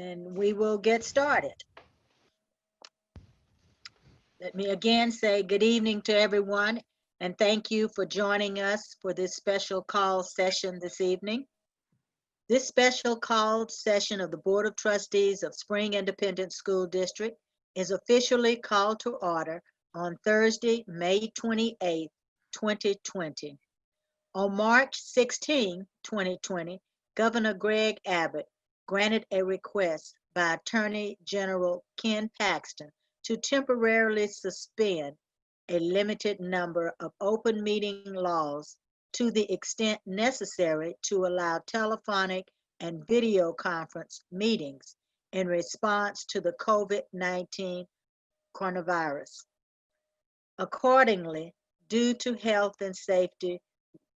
and we will get started. Let me again say good evening to everyone, and thank you for joining us for this special call session this evening. This special called session of the Board of Trustees of Spring Independent School District is officially called to order on Thursday, May 28, 2020. On March 16, 2020, Governor Greg Abbott granted a request by Attorney General Ken Paxton to temporarily suspend a limited number of open meeting laws to the extent necessary to allow telephonic and video conference meetings in response to the COVID-19 coronavirus. Accordingly, due to health and safety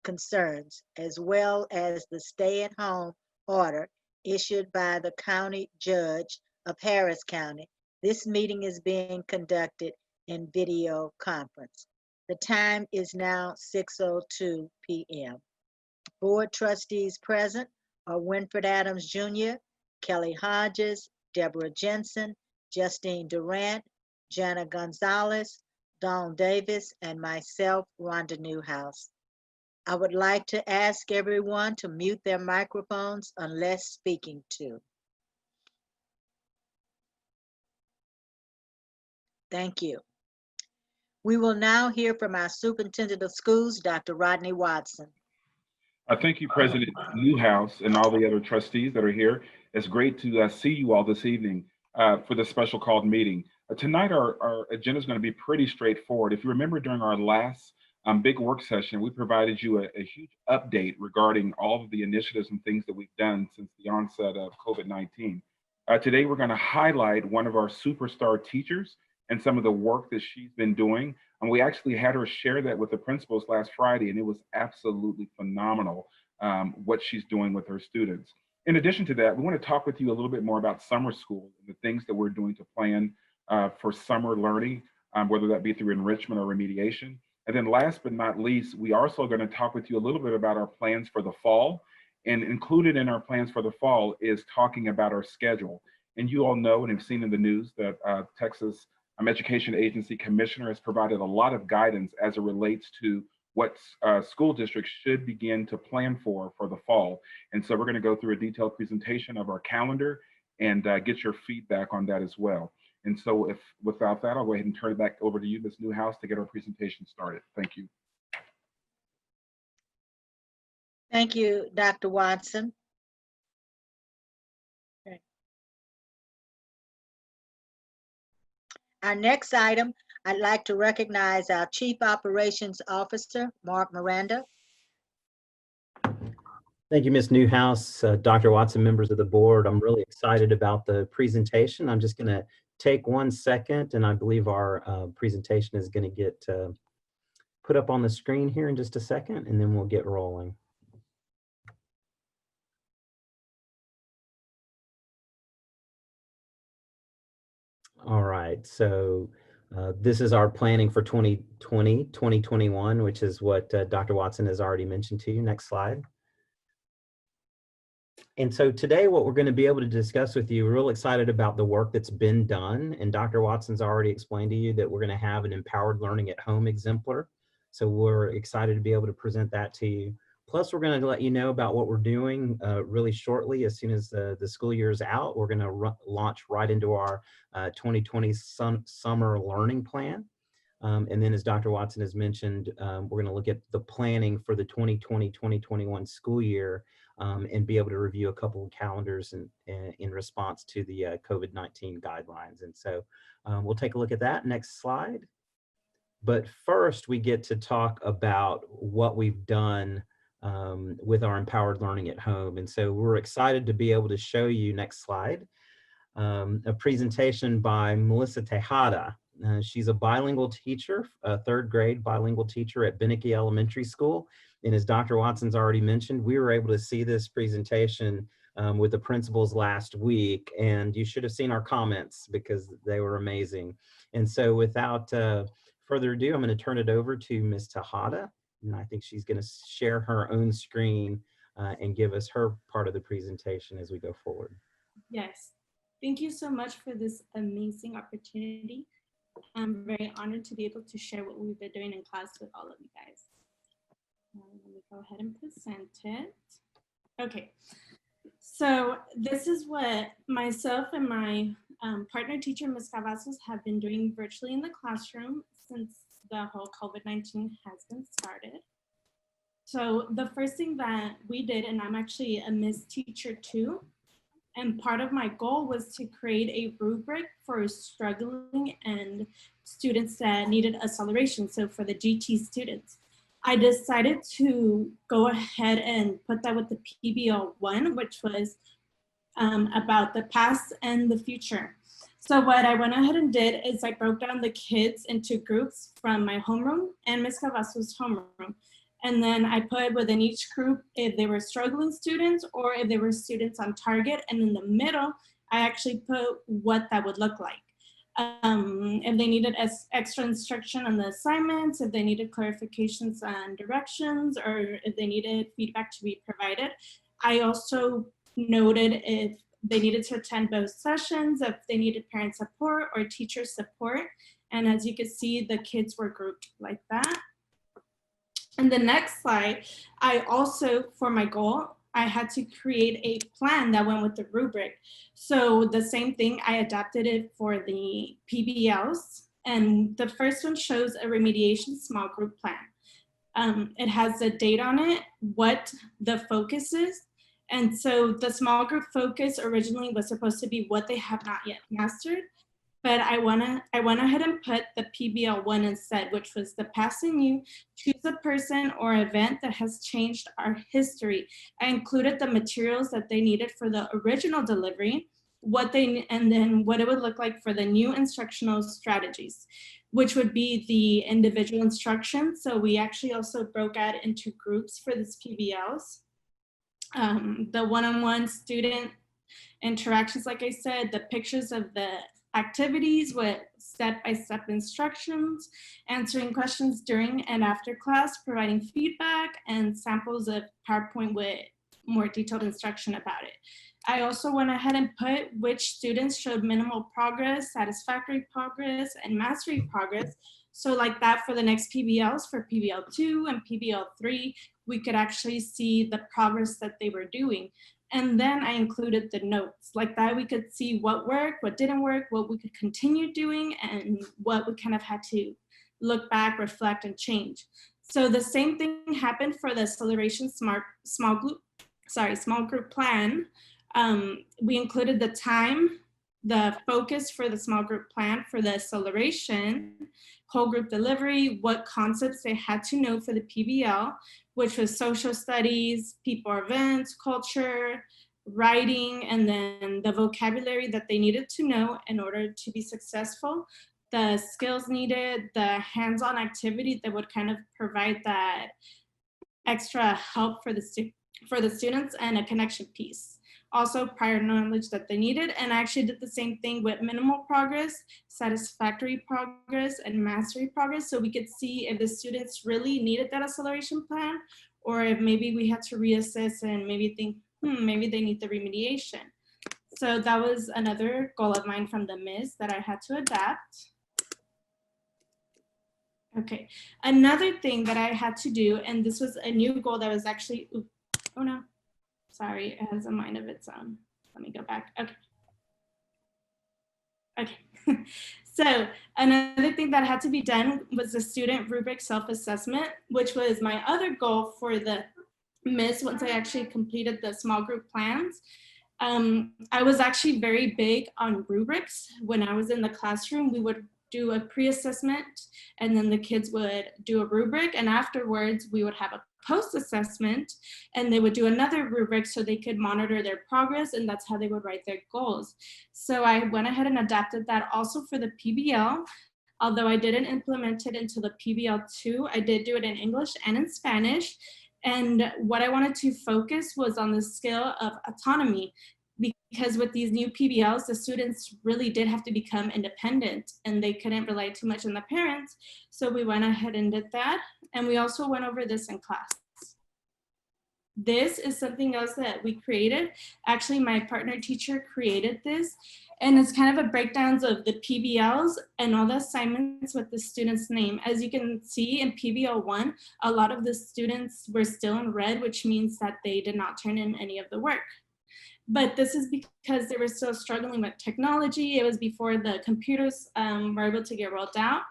concerns, as well as the stay-at-home order issued by the county judge of Harris County, this meeting is being conducted in video conference. The time is now 6:02 p.m. Board trustees present are Winfred Adams Jr., Kelly Hodges, Deborah Jensen, Justine Durant, Jana Gonzalez, Dawn Davis, and myself, Rhonda Newhouse. I would like to ask everyone to mute their microphones unless speaking to. Thank you. We will now hear from our Superintendent of Schools, Dr. Rodney Watson. Thank you, President Newhouse, and all the other trustees that are here. It's great to see you all this evening for this special called meeting. Tonight, our agenda is going to be pretty straightforward. If you remember during our last big work session, we provided you a huge update regarding all of the initiatives and things that we've done since the onset of COVID-19. Today, we're going to highlight one of our superstar teachers and some of the work that she's been doing. And we actually had her share that with the principals last Friday, and it was absolutely phenomenal what she's doing with her students. In addition to that, we want to talk with you a little bit more about summer school and the things that we're doing to plan for summer learning, whether that be through enrichment or remediation. And then last but not least, we are also going to talk with you a little bit about our plans for the fall. And included in our plans for the fall is talking about our schedule. And you all know and have seen in the news that Texas Education Agency Commissioner has provided a lot of guidance as it relates to what school districts should begin to plan for the fall. And so we're going to go through a detailed presentation of our calendar and get your feedback on that as well. And so without that, I'll go ahead and turn it back over to you, Ms. Newhouse, to get our presentation started. Thank you. Thank you, Dr. Watson. Okay. Our next item, I'd like to recognize our Chief Operations Officer, Mark Miranda. Thank you, Ms. Newhouse, Dr. Watson, members of the board. I'm really excited about the presentation. I'm just going to take 1 second, and I believe our presentation is going to get put up on the screen here in just a second, and then we'll get rolling. All right, so this is our planning for 2020, 2021, which is what Dr. Watson has already mentioned to you. Next slide. And so today what we're going to be able to discuss with you, we're real excited about the work that's been done. And Dr. Watson's already explained to you that we're going to have an Empowered Learning at Home exemplar. So we're excited to be able to present that to you. Plus, we're going to let you know about what we're doing really shortly. As soon as the school year is out, we're going to launch right into our 2020 summer learning plan. And then as Dr. Watson has mentioned, we're going to look at the planning for the 2020-2021 school year and be able to review a couple of calendars in response to the COVID-19 guidelines. And so we'll take a look at that. Next slide. But first, we get to talk about what we've done with our Empowered Learning at Home. And so we're excited to be able to show you, next slide, a presentation by Melissa Tejada. She's a bilingual teacher, a third grade bilingual teacher at Beneke Elementary School. And as Dr. Watson's already mentioned, we were able to see this presentation with the principals last week, and you should have seen our comments because they were amazing. And so without further ado, I'm going to turn it over to Ms. Tejada, and I think she's going to share her own screen and give us her part of the presentation as we go forward. Yes. Thank you so much for this amazing opportunity. I'm very honored to be able to share what we've been doing in class with all of you guys. Let me go ahead and present it. Okay, so this is what myself and my partner teacher, Ms. Cavazos, have been doing virtually in the classroom since the whole COVID-19 has been started. So the first thing that we did, and I'm actually a Ms. Teacher too, and part of my goal was to create a rubric for struggling and students that needed acceleration. So for the GT students, I decided to go ahead and put that with the PBL1, which was about the past and the future. So what I went ahead and did is I broke down the kids into groups from my homeroom and Ms. Cavazos' homeroom. And then I put within each group if they were struggling students or if they were students on target. And in the middle, I actually put what that would look like. If they needed extra instruction on the assignments, if they needed clarifications on directions, or if they needed feedback to be provided. I also noted if they needed to attend both sessions, if they needed parent support or teacher support. And as you can see, the kids were grouped like that. And the next slide, I also, for my goal, I had to create a plan that went with the rubric. So the same thing, I adapted it for the PBLs. And the first one shows a remediation small group plan. It has a date on it, what the focus is. And so the small group focus originally was supposed to be what they have not yet mastered. But I went ahead and put the PBL1 instead, which was the passing you, choose a person or event that has changed our history. I included the materials that they needed for the original delivery, and then what it would look like for the new instructional strategies, which would be the individual instruction. So we actually also broke out into groups for this PBLs. The one-on-one student interactions, like I said, the pictures of the activities with step-by-step instructions, answering questions during and after class, providing feedback, and samples of PowerPoint with more detailed instruction about it. I also went ahead and put which students showed minimal progress, satisfactory progress, and mastery progress. So like that for the next PBLs, for PBL2 and PBL3, we could actually see the progress that they were doing. And then I included the notes. Like that we could see what worked, what didn't work, what we could continue doing, and what we kind of had to look back, reflect, and change. So the same thing happened for the acceleration small group plan. We included the time, the focus for the small group plan for the acceleration, whole group delivery, what concepts they had to know for the PBL, which was social studies, people or events, culture, writing, and then the vocabulary that they needed to know in order to be successful, the skills needed, the hands-on activity that would kind of provide that extra help for the students, and a connection piece. Also prior knowledge that they needed. And I actually did the same thing with minimal progress, satisfactory progress, and mastery progress. So we could see if the students really needed that acceleration plan, or if maybe we had to reassess and maybe think, maybe they need the remediation. So that was another goal of mine from the MIS that I had to adapt. Okay, another thing that I had to do, and this was a new goal that was actually, oh no, sorry, it has a mind of its own. Let me go back. Okay. So another thing that had to be done was the student rubric self-assessment, which was my other goal for the MIS once I actually completed the small group plans. I was actually very big on rubrics. When I was in the classroom, we would do a pre-assessment, and then the kids would do a rubric, and afterwards we would have a post-assessment, and they would do another rubric so they could monitor their progress, and that's how they would write their goals. So I went ahead and adapted that also for the PBL. Although I didn't implement it into the PBL2, I did do it in English and in Spanish. And what I wanted to focus was on the skill of autonomy, because with these new PBLs, the students really did have to become independent and they couldn't rely too much on the parents. So we went ahead and did that. And we also went over this in class. This is something else that we created. Actually, my partner teacher created this. And it's kind of a breakdowns of the PBLs and all the assignments with the student's name. As you can see in PBL 1, a lot of the students were still in red, which means that they did not turn in any of the work. But this is because they were still struggling with technology. It was before the computers were able to get rolled out.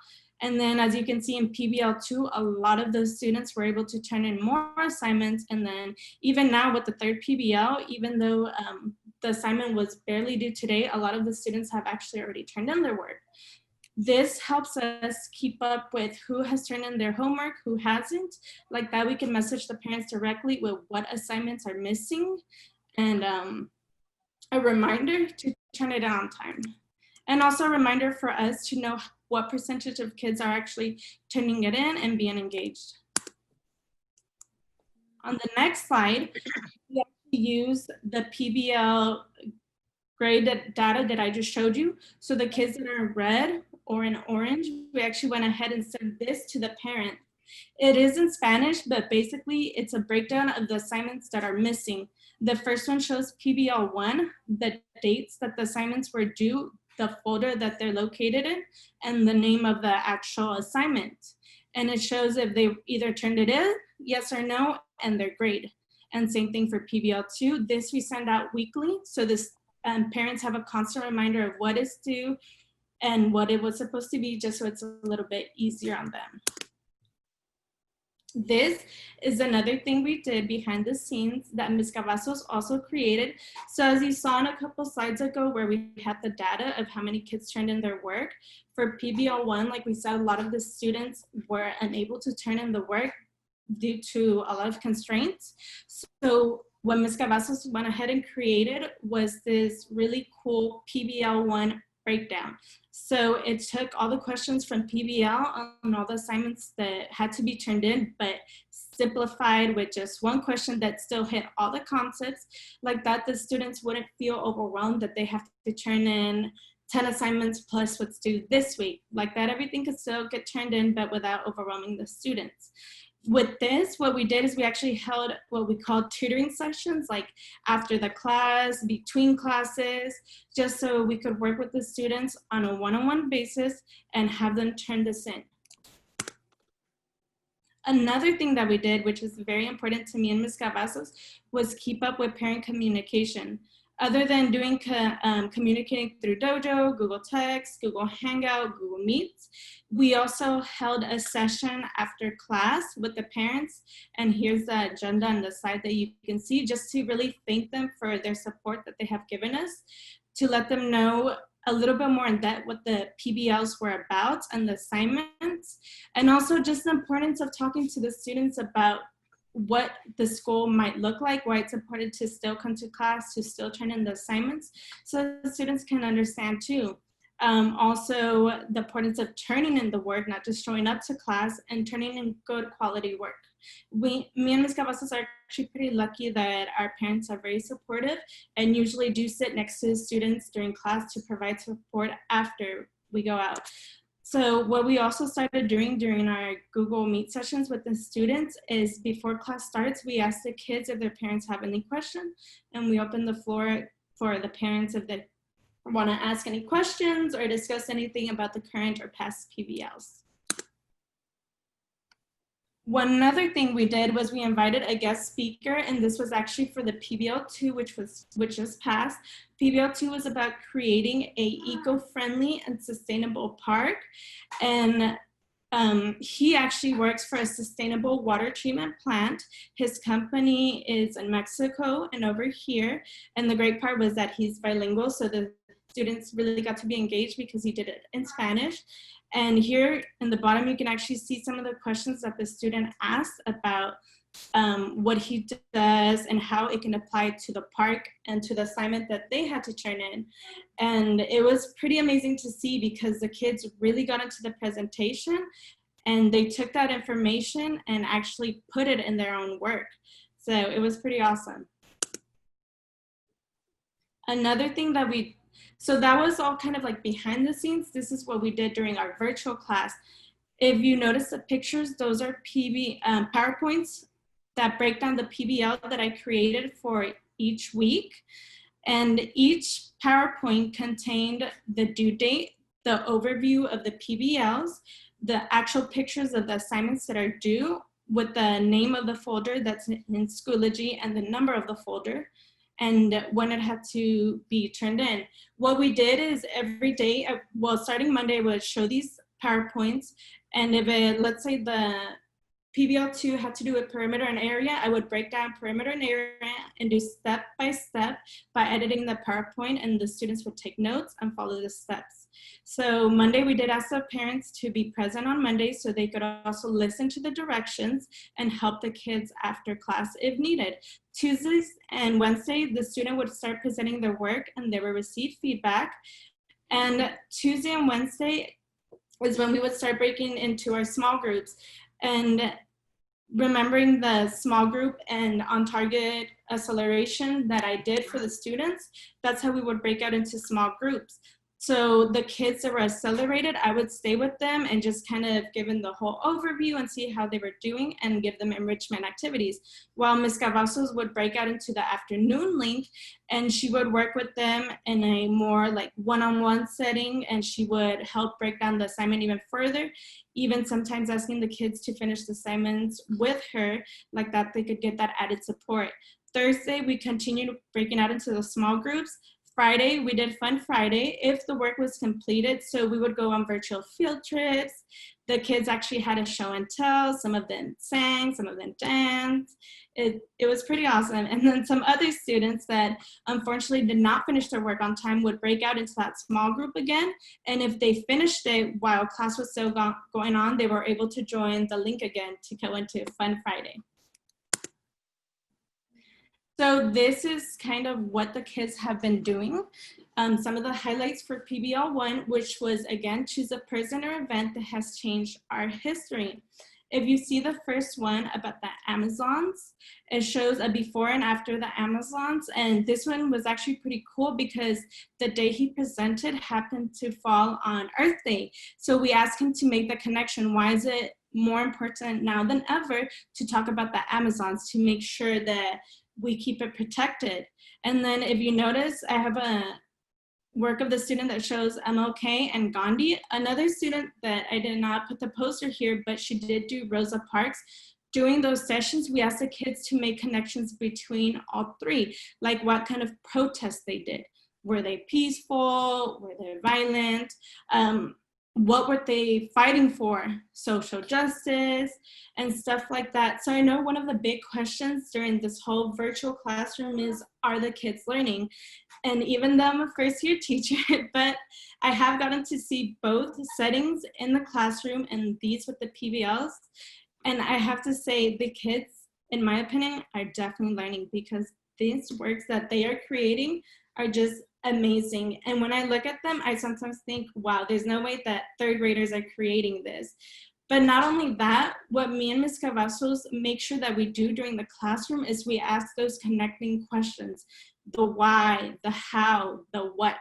And then as you can see in PBL 2, a lot of those students were able to turn in more assignments. And then even now with the third PBL, even though the assignment was barely due today, a lot of the students have actually already turned in their work. This helps us keep up with who has turned in their homework, who hasn't. Like that, we can message the parents directly with what assignments are missing and a reminder to turn it in on time. And also a reminder for us to know what percentage of kids are actually turning it in and being engaged. On the next slide, we actually use the PBL grade data that I just showed you. So the kids that are in red or in orange, we actually went ahead and sent this to the parent. It is in Spanish, but basically it's a breakdown of the assignments that are missing. The first one shows PBL 1, the dates that the assignments were due, the folder that they're located in, and the name of the actual assignment. And it shows if they either turned it in, yes or no, and their grade. And same thing for PBL 2. This we send out weekly, so this parents have a constant reminder of what is due and what it was supposed to be, just so it's a little bit easier on them. This is another thing we did behind the scenes that Ms. Cavazos also created. So as you saw in a couple slides ago where we had the data of how many kids turned in their work, for PBL 1, like we said, a lot of the students were unable to turn in the work due to a lot of constraints. So what Ms. Cavazos went ahead and created was this really cool PBL 1 breakdown. So it took all the questions from PBL on all the assignments that had to be turned in, but simplified with just one question that still hit all the concepts. Like that, the students wouldn't feel overwhelmed that they have to turn in 10 assignments plus what's due this week. Like that, everything could still get turned in, but without overwhelming the students. With this, what we did is we actually held what we call tutoring sessions, like after the class, between classes, just so we could work with the students on a one-on-one basis and have them turn this in. Another thing that we did, which was very important to me and Ms. Cavazos, was keep up with parent communication. Other than doing communicating through Dojo, Google Text, Google Hangout, Google Meets, we also held a session after class with the parents. And here's the agenda on the side that you can see, just to really thank them for their support that they have given us, to let them know a little bit more in depth what the PBLs were about and the assignments, and also just the importance of talking to the students about what the school might look like, why it's important to still come to class, to still turn in the assignments, so the students can understand too. Also, the importance of turning in the work, not just showing up to class, and turning in good quality work. Me and Ms. Cavazos are actually pretty lucky that our parents are very supportive and usually do sit next to the students during class to provide support after we go out. So what we also started doing during our Google Meet sessions with the students is before class starts, we ask the kids if their parents have any questions, and we open the floor for the parents if they want to ask any questions or discuss anything about the current or past PBLs. One other thing we did was we invited a guest speaker, and this was actually for the PBL2, which just passed. PBL2 was about creating a eco-friendly and sustainable park, and he actually works for a sustainable water treatment plant. His company is in Mexico and over here, and the great part was that he's bilingual, so the students really got to be engaged because he did it in Spanish. And here in the bottom, you can actually see some of the questions that the student asked about what he does and how it can apply to the park and to the assignment that they had to turn in. And it was pretty amazing to see because the kids really got into the presentation and they took that information and actually put it in their own work. So it was pretty awesome. Another thing that so that was all kind of like behind the scenes. This is what we did during our virtual class. If you notice the pictures, those are PowerPoints that break down the PBL that I created for each week. And each PowerPoint contained the due date, the overview of the PBLs, the actual pictures of the assignments that are due with the name of the folder that's in Schoology and the number of the folder, and when it had to be turned in. What we did is every day, well, starting Monday, would show these PowerPoints, and if it, let's say the PBL2 had to do with perimeter and area, I would break down perimeter and area and do step by step by editing the PowerPoint, and the students would take notes and follow the steps. So Monday, we did ask the parents to be present on Monday so they could also listen to the directions and help the kids after class if needed. Tuesdays and Wednesday, the student would start presenting their work and they would receive feedback. And Tuesday and Wednesday is when we would start breaking into our small groups. And remembering the small group and on target acceleration that I did for the students, that's how we would break out into small groups. So the kids that were accelerated, I would stay with them and just kind of give them the whole overview and see how they were doing and give them enrichment activities. While Ms. Cavazos would break out into the afternoon link, and she would work with them in a more like one-on-one setting, and she would help break down the assignment even further, even sometimes asking the kids to finish the assignments with her, like that they could get that added support. Thursday, we continued breaking out into the small groups. Friday, we did Fun Friday if the work was completed. So we would go on virtual field trips. The kids actually had a show and tell. Some of them sang, some of them danced. It was pretty awesome. And then some other students that unfortunately did not finish their work on time would break out into that small group again. And if they finished it while class was still going on, they were able to join the link again to go into Fun Friday. So this is kind of what the kids have been doing. Some of the highlights for PBL1, which was, again, choose a person or event that has changed our history. If you see the first one about the Amazons, it shows a before and after the Amazons. And this one was actually pretty cool because the day he presented happened to fall on Earth Day. So we asked him to make the connection. Why is it more important now than ever to talk about the Amazons, to make sure that we keep it protected? And then if you notice, I have a work of the student that shows MLK and Gandhi. Another student that I did not put the poster here, but she did do Rosa Parks. During those sessions, we asked the kids to make connections between all three, like what kind of protests they did. Were they peaceful? Were they violent? What were they fighting for? Social justice and stuff like that. So I know one of the big questions during this whole virtual classroom is, are the kids learning? And even though I'm a first-year teacher, but I have gotten to see both settings in the classroom and these with the PBLs. And I have to say the kids, in my opinion, are definitely learning because these works that they are creating are just amazing. And when I look at them, I sometimes think, wow, there's no way that third graders are creating this. But not only that, what me and Ms. Cavazos make sure that we do during the classroom is we ask those connecting questions. The why, the how, the what.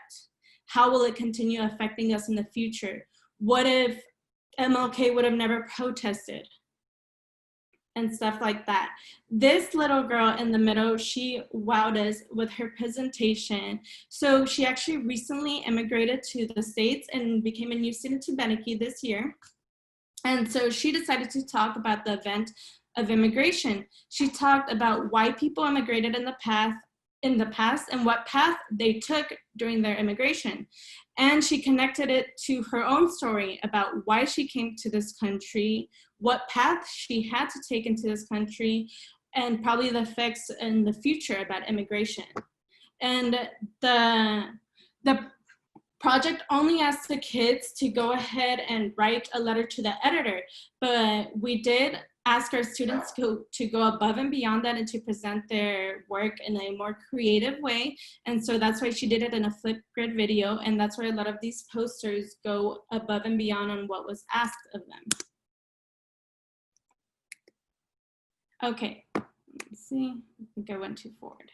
How will it continue affecting us in the future? What if MLK would have never protested? And stuff like that. This little girl in the middle, she wowed us with her presentation. So she actually recently immigrated to the States and became a new student to Beneke this year. And so she decided to talk about the event of immigration. She talked about why people immigrated in the past and what path they took during their immigration. And she connected it to her own story about why she came to this country, what path she had to take into this country, and probably the effects in the future about immigration. And the project only asked the kids to go ahead and write a letter to the editor, but we did ask our students to go above and beyond that and to present their work in a more creative way. And so that's why she did it in a Flipgrid video, and that's why a lot of these posters go above and beyond on what was asked of them. Okay, let's see, I think I went too forward.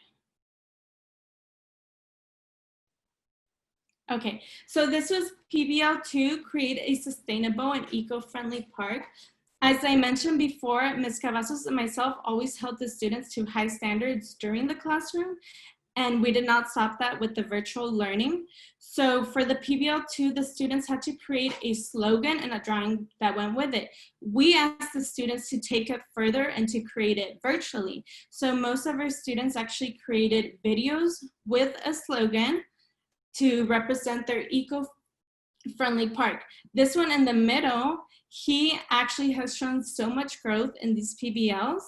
Okay, so this was PBL2, create a sustainable and eco-friendly park. As I mentioned before, Ms. Cavazos and myself always held the students to high standards during the classroom. And we did not stop that with the virtual learning. So for the PBL2, the students had to create a slogan and a drawing that went with it. We asked the students to take it further and to create it virtually. So most of our students actually created videos with a slogan to represent their eco-friendly park. This one in the middle, he actually has shown so much growth in these PBLs,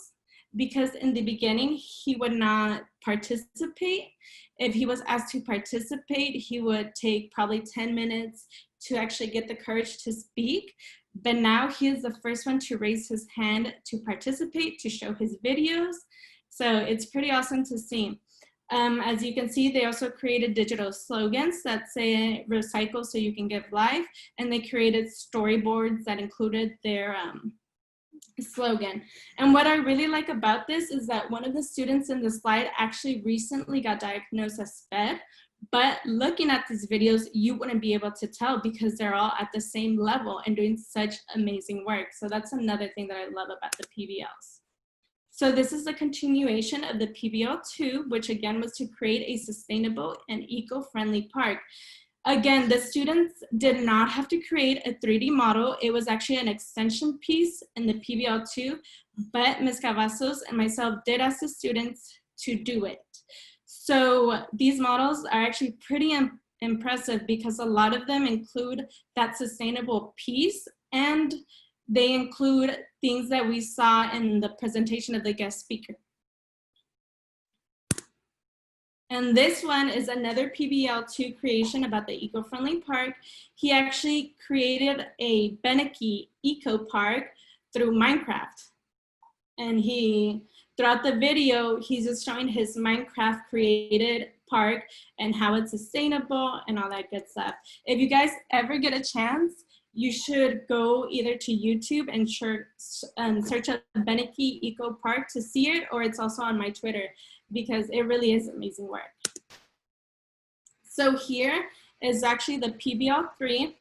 because in the beginning, he would not participate. If he was asked to participate, he would take probably 10 minutes to actually get the courage to speak. But now he is the first one to raise his hand to participate, to show his videos. So it's pretty awesome to see. As you can see, they also created digital slogans that say recycle so you can give life. And they created storyboards that included their slogan. And what I really like about this is that one of the students in the slide actually recently got diagnosed as SPED, but looking at these videos, you wouldn't be able to tell because they're all at the same level and doing such amazing work. So that's another thing that I love about the PBLs. So this is the continuation of the PBL2, which again was to create a sustainable and eco-friendly park. Again, the students did not have to create a 3D model. It was actually an extension piece in the PBL2, but Ms. Cavazos and myself did ask the students to do it. So these models are actually pretty impressive because a lot of them include that sustainable piece, and they include things that we saw in the presentation of the guest speaker. And this one is another PBL2 creation about the eco-friendly park. He actually created a Beneke eco park through Minecraft. And throughout the video, he's just showing his Minecraft created park and how it's sustainable and all that good stuff. If you guys ever get a chance, you should go either to YouTube and search up Beneke Eco Park to see it, or it's also on my Twitter, because it really is amazing work. So here is actually the PBL3.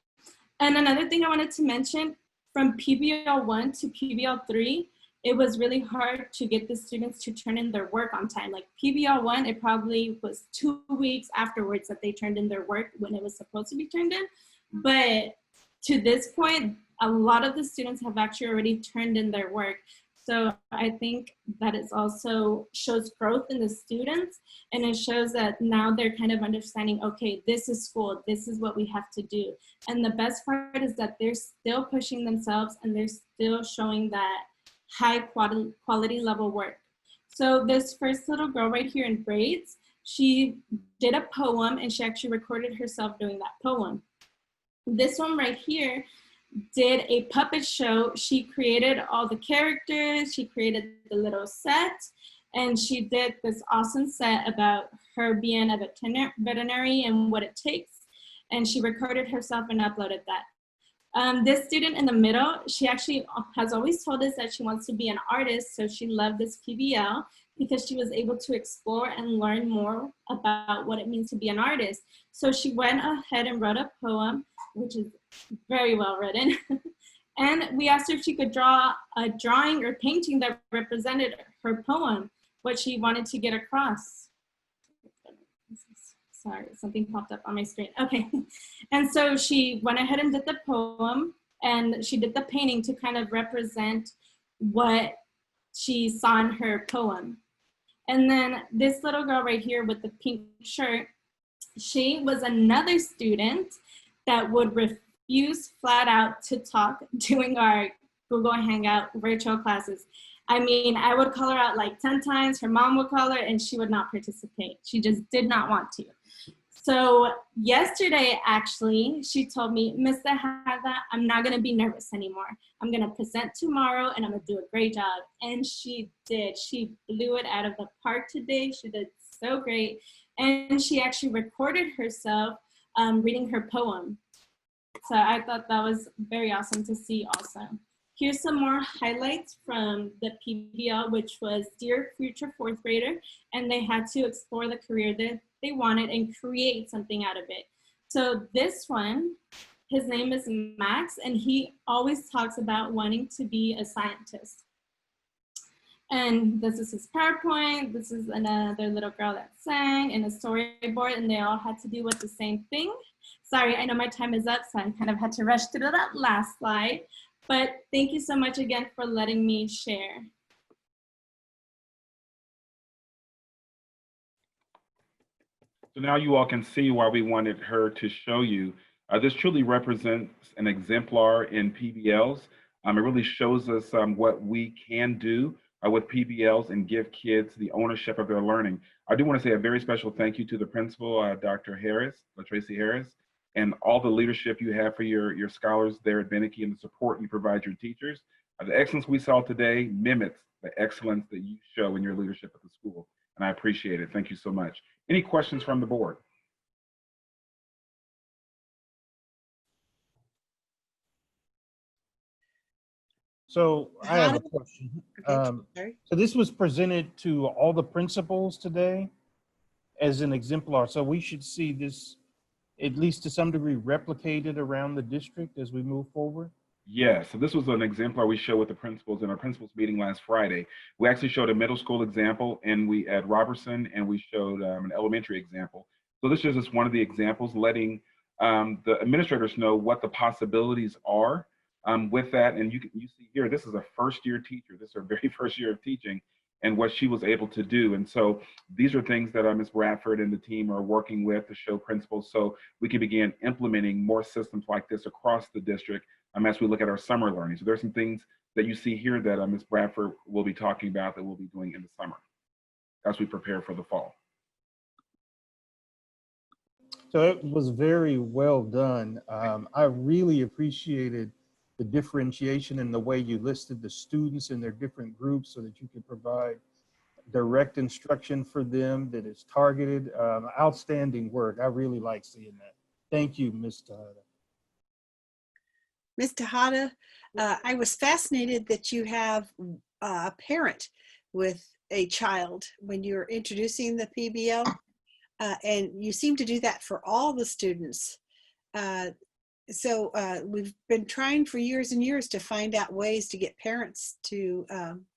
And another thing I wanted to mention, from PBL1 to PBL3, it was really hard to get the students to turn in their work on time. Like PBL1, it probably was 2 weeks afterwards that they turned in their work when it was supposed to be turned in. But to this point, a lot of the students have actually already turned in their work. So I think that it also shows growth in the students, and it shows that now they're kind of understanding, okay, this is school, this is what we have to do. And the best part is that they're still pushing themselves and they're still showing that high quality level work. So this first little girl right here in braids, she did a poem and she actually recorded herself doing that poem. This one right here did a puppet show. She created all the characters, she created the little set, and she did this awesome set about her being a veterinary and what it takes. And she recorded herself and uploaded that. This student in the middle, she actually has always told us that she wants to be an artist, so she loved this PBL because she was able to explore and learn more about what it means to be an artist. So she went ahead and wrote a poem, which is very well written. And we asked her if she could draw a drawing or painting that represented her poem, what she wanted to get across. Sorry, something popped up on my screen. Okay. And so she went ahead and did the poem, and she did the painting to kind of represent what she saw in her poem. And then this little girl right here with the pink shirt, she was another student that would refuse flat out to talk during our Google Hangout virtual classes. I mean, I would call her out like 10 times, her mom would call her, and she would not participate. She just did not want to. So yesterday, actually, she told me, Mr. Hada, I'm not gonna be nervous anymore. I'm gonna present tomorrow and I'm gonna do a great job. And she did. She blew it out of the park today. She did so great. And she actually recorded herself reading her poem. So I thought that was very awesome to see also. Here's some more highlights from the PBL, which was Dear Future Fourth Grader, and they had to explore the career that they wanted and create something out of it. So this one, his name is Max, and he always talks about wanting to be a scientist. And this is his PowerPoint. This is another little girl that sang in a storyboard, and they all had to do with the same thing. Sorry, I know my time is up, so I kind of had to rush through that last slide. But thank you so much again for letting me share. So now you all can see why we wanted her to show you. This truly represents an exemplar in PBLs. It really shows us what we can do with PBLs and give kids the ownership of their learning. I do want to say a very special thank you to the principal, Dr. Harris, Tracy Harris, and all the leadership you have for your scholars there at Beneke and the support you provide your teachers. The excellence we saw today mimics the excellence that you show in your leadership at the school, and I appreciate it. Thank you so much. Any questions from the board? So I have a question. So this was presented to all the principals today as an exemplar. So we should see this, at least to some degree, replicated around the district as we move forward? Yes, so this was an exemplar we showed with the principals in our principals meeting last Friday. We actually showed a middle school example and we at Robertson, and we showed an elementary example. So this is just one of the examples, letting the administrators know what the possibilities are with that. And you see here, this is a first-year teacher. This is her very first year of teaching and what she was able to do. And so these are things that Ms. Bradford and the team are working with to show principals so we can begin implementing more systems like this across the district as we look at our summer learning. So there's some things that you see here that Ms. Bradford will be talking about that we'll be doing in the summer as we prepare for the fall. So it was very well done. I really appreciated the differentiation in the way you listed the students in their different groups so that you could provide direct instruction for them that is targeted. Outstanding work. I really like seeing that. Thank you, Ms. Tejada. Ms. Tejada, I was fascinated that you have a parent with a child when you're introducing the PBL, and you seem to do that for all the students. So we've been trying for years and years to find out ways to get parents to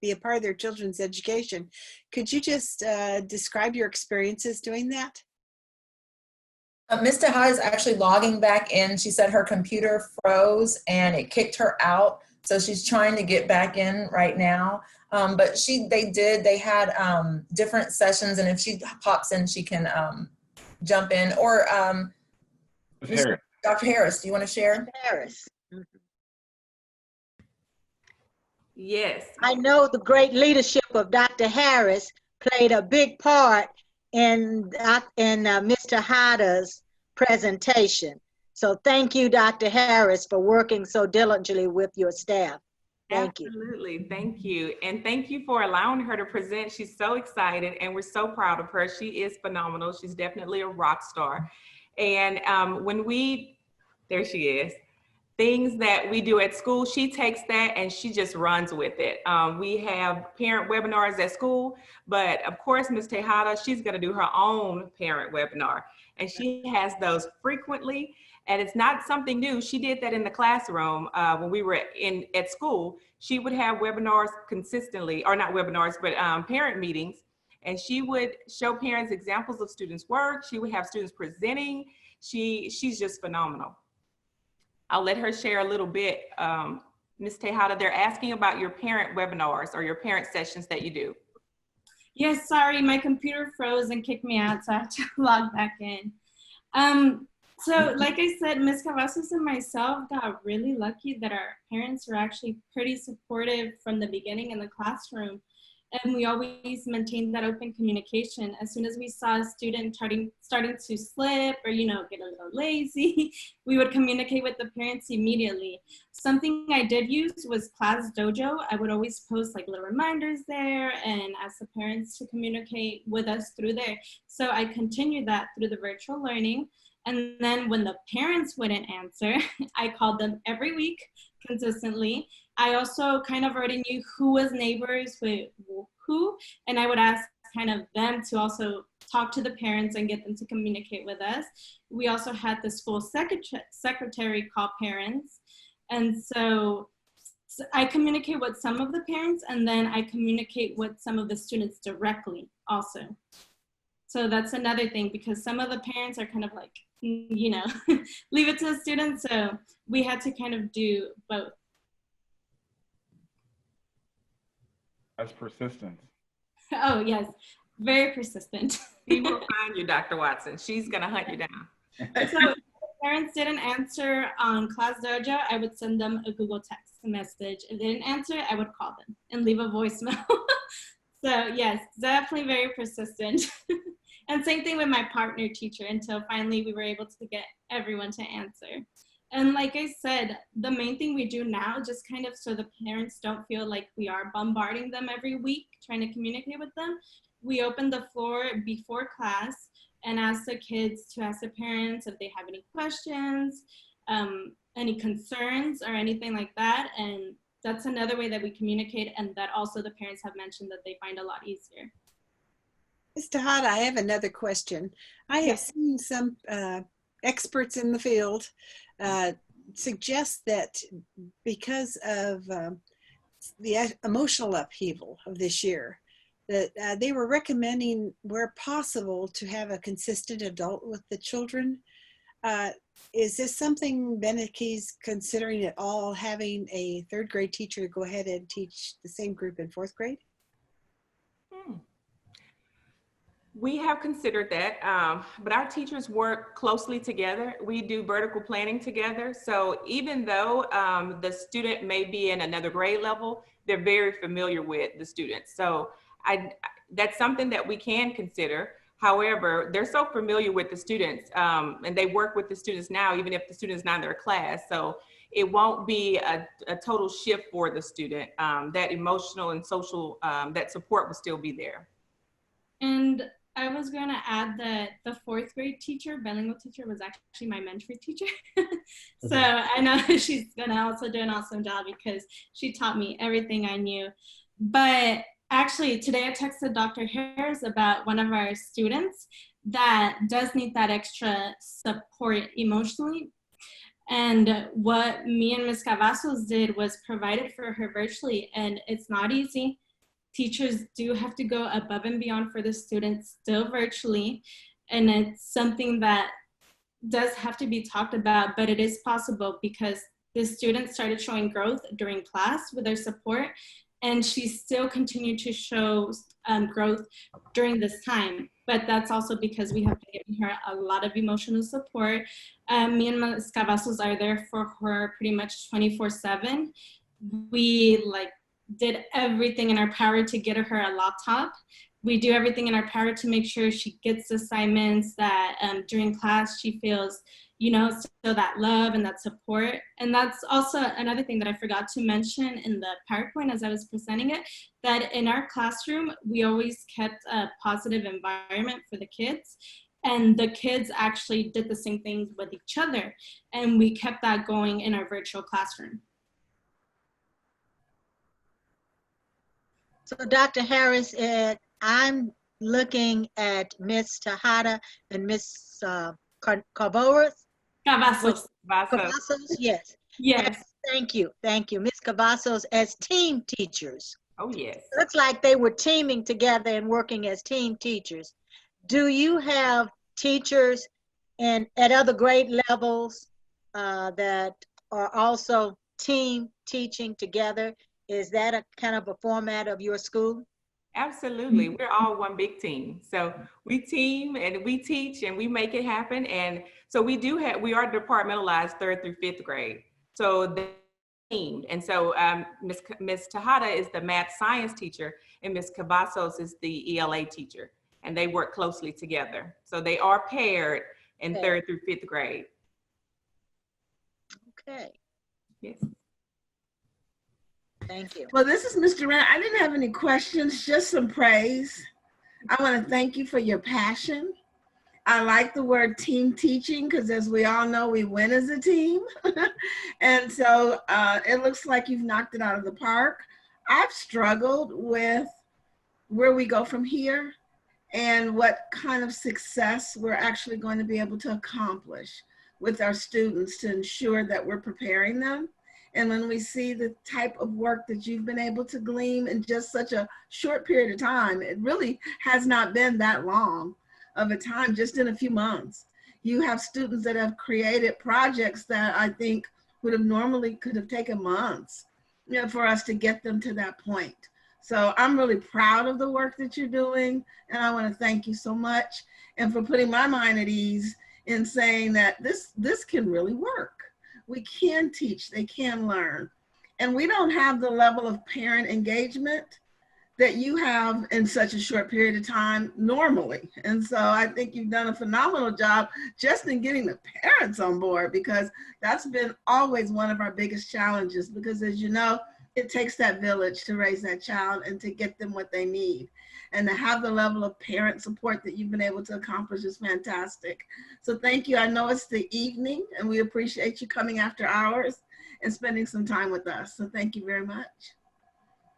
be a part of their children's education. Could you just describe your experiences doing that? Ms. Tejada is actually logging back in. She said her computer froze and it kicked her out. So she's trying to get back in right now. But they had different sessions, and if she pops in, she can jump in. Or Dr. Harris, do you want to share? Harris. Yes. I know the great leadership of Dr. Harris played a big part in Ms. Tejada's presentation. So thank you, Dr. Harris, for working so diligently with your staff. Thank you. Absolutely, thank you. And thank you for allowing her to present. She's so excited and we're so proud of her. She is phenomenal. She's definitely a rock star. And there she is. Things that we do at school, she takes that and she just runs with it. We have parent webinars at school, but of course, Ms. Tejada, she's gonna do her own parent webinar. And she has those frequently, and it's not something new. She did that in the classroom when we were at school. She would have webinars consistently, or not webinars, but parent meetings. And she would show parents examples of students' work. She would have students presenting. She's just phenomenal. I'll let her share a little bit. Ms. Tejada, they're asking about your parent webinars or your parent sessions that you do. Yes, sorry, my computer froze and kicked me out, so I had to log back in. So like I said, Ms. Cavazos and myself got really lucky that our parents were actually pretty supportive from the beginning in the classroom. And we always maintained that open communication. As soon as we saw a student starting to slip or, get a little lazy, we would communicate with the parents immediately. Something I did use was Class Dojo. I would always post like little reminders there and ask the parents to communicate with us through there. So I continued that through the virtual learning. And then when the parents wouldn't answer, I called them every week consistently. I also kind of already knew who was neighbors with who, and I would ask kind of them to also talk to the parents and get them to communicate with us. We also had the school secretary call parents. And so So I communicate with some of the parents, and then I communicate with some of the students directly also. So that's another thing, because some of the parents are kind of like, you know, leave it to the students. So we had to kind of do both. That's persistence. Oh, yes, very persistent. She will find you, Dr. Watson. She's going to hunt you down. So if parents didn't answer on Class Dojo, I would send them a Google text message. If they didn't answer, I would call them and leave a voicemail. So yes, definitely very persistent. And same thing with my partner teacher, until finally we were able to get everyone to answer. And like I said, the main thing we do now, just kind of so the parents don't feel like we are bombarding them every week trying to communicate with them, we open the floor before class and ask the kids to ask the parents if they have any questions, any concerns or anything like that. And that's another way that we communicate, and that also the parents have mentioned that they find a lot easier. Ms. Tejada, I have another question. I have seen some experts in the field suggest that because of the emotional upheaval of this year, that they were recommending, where possible, to have a consistent adult with the children. Is this something Beneke's considering at all, having a third grade teacher go ahead and teach the same group in fourth grade? We have considered that, but our teachers work closely together. We do vertical planning together. So even though the student may be in another grade level, they're very familiar with the students. So that's something that we can consider. However, they're so familiar with the students, and they work with the students now, even if the student's not in their class. So it won't be a total shift for the student. That emotional and social, that support will still be there. And I was going to add that the fourth grade teacher, bilingual teacher, was actually my mentor teacher. So I know she's going to also do an awesome job because she taught me everything I knew. But actually, today I texted Dr. Harris about one of our students that does need that extra support emotionally. And what me and Ms. Cavazos did was provided for her virtually, and it's not easy. Teachers do have to go above and beyond for the students still virtually. And it's something that does have to be talked about, but it is possible because the students started showing growth during class with their support, and she still continued to show growth during this time. But that's also because we have given her a lot of emotional support. Me and Ms. Cavazos are there for her pretty much 24/7. We did everything in our power to get her a laptop. We do everything in our power to make sure she gets assignments, that during class she feels, you know, still that love and that support. And that's also another thing that I forgot to mention in the PowerPoint as I was presenting it, that in our classroom, we always kept a positive environment for the kids. And the kids actually did the same things with each other. And we kept that going in our virtual classroom. So Dr. Harris, I'm looking at Ms. Tejada and Ms. Cavazos. Cavazos. Cavazos, yes. Yes. Thank you. Ms. Cavazos as team teachers. Oh, yes. Looks like they were teaming together and working as team teachers. Do you have teachers at other grade levels that are also team teaching together? Is that a kind of a format of your school? Absolutely. We're all one big team. So we team and we teach and we make it happen. And so we are departmentalized 3rd through 5th grade. So the team. And so Ms. Tejada is the math science teacher and Ms. Cavazos is the ELA teacher. And they work closely together. So they are paired in 3rd through 5th grade. Okay. Yes. Thank you. Well, this is Ms. Durant. I didn't have any questions, just some praise. I want to thank you for your passion. I like the word team teaching because, as we all know, we win as a team. And so it looks like you've knocked it out of the park. I've struggled with where we go from here and what kind of success we're actually going to be able to accomplish with our students to ensure that we're preparing them And when we see the type of work that you've been able to glean in just such a short period of time, it really has not been that long of a time, just in a few months. You have students that have created projects that I think would have normally could have taken months, you know, for us to get them to that point. So I'm really proud of the work that you're doing, and I want to thank you so much, and for putting my mind at ease in saying that this can really work. We can teach, they can learn. And we don't have the level of parent engagement that you have in such a short period of time normally. And so I think you've done a phenomenal job just in getting the parents on board, because that's been always one of our biggest challenges, because as you know, it takes that village to raise that child and to get them what they need. And to have the level of parent support that you've been able to accomplish is fantastic. So thank you. I know it's the evening and we appreciate you coming after hours and spending some time with us. So thank you very much.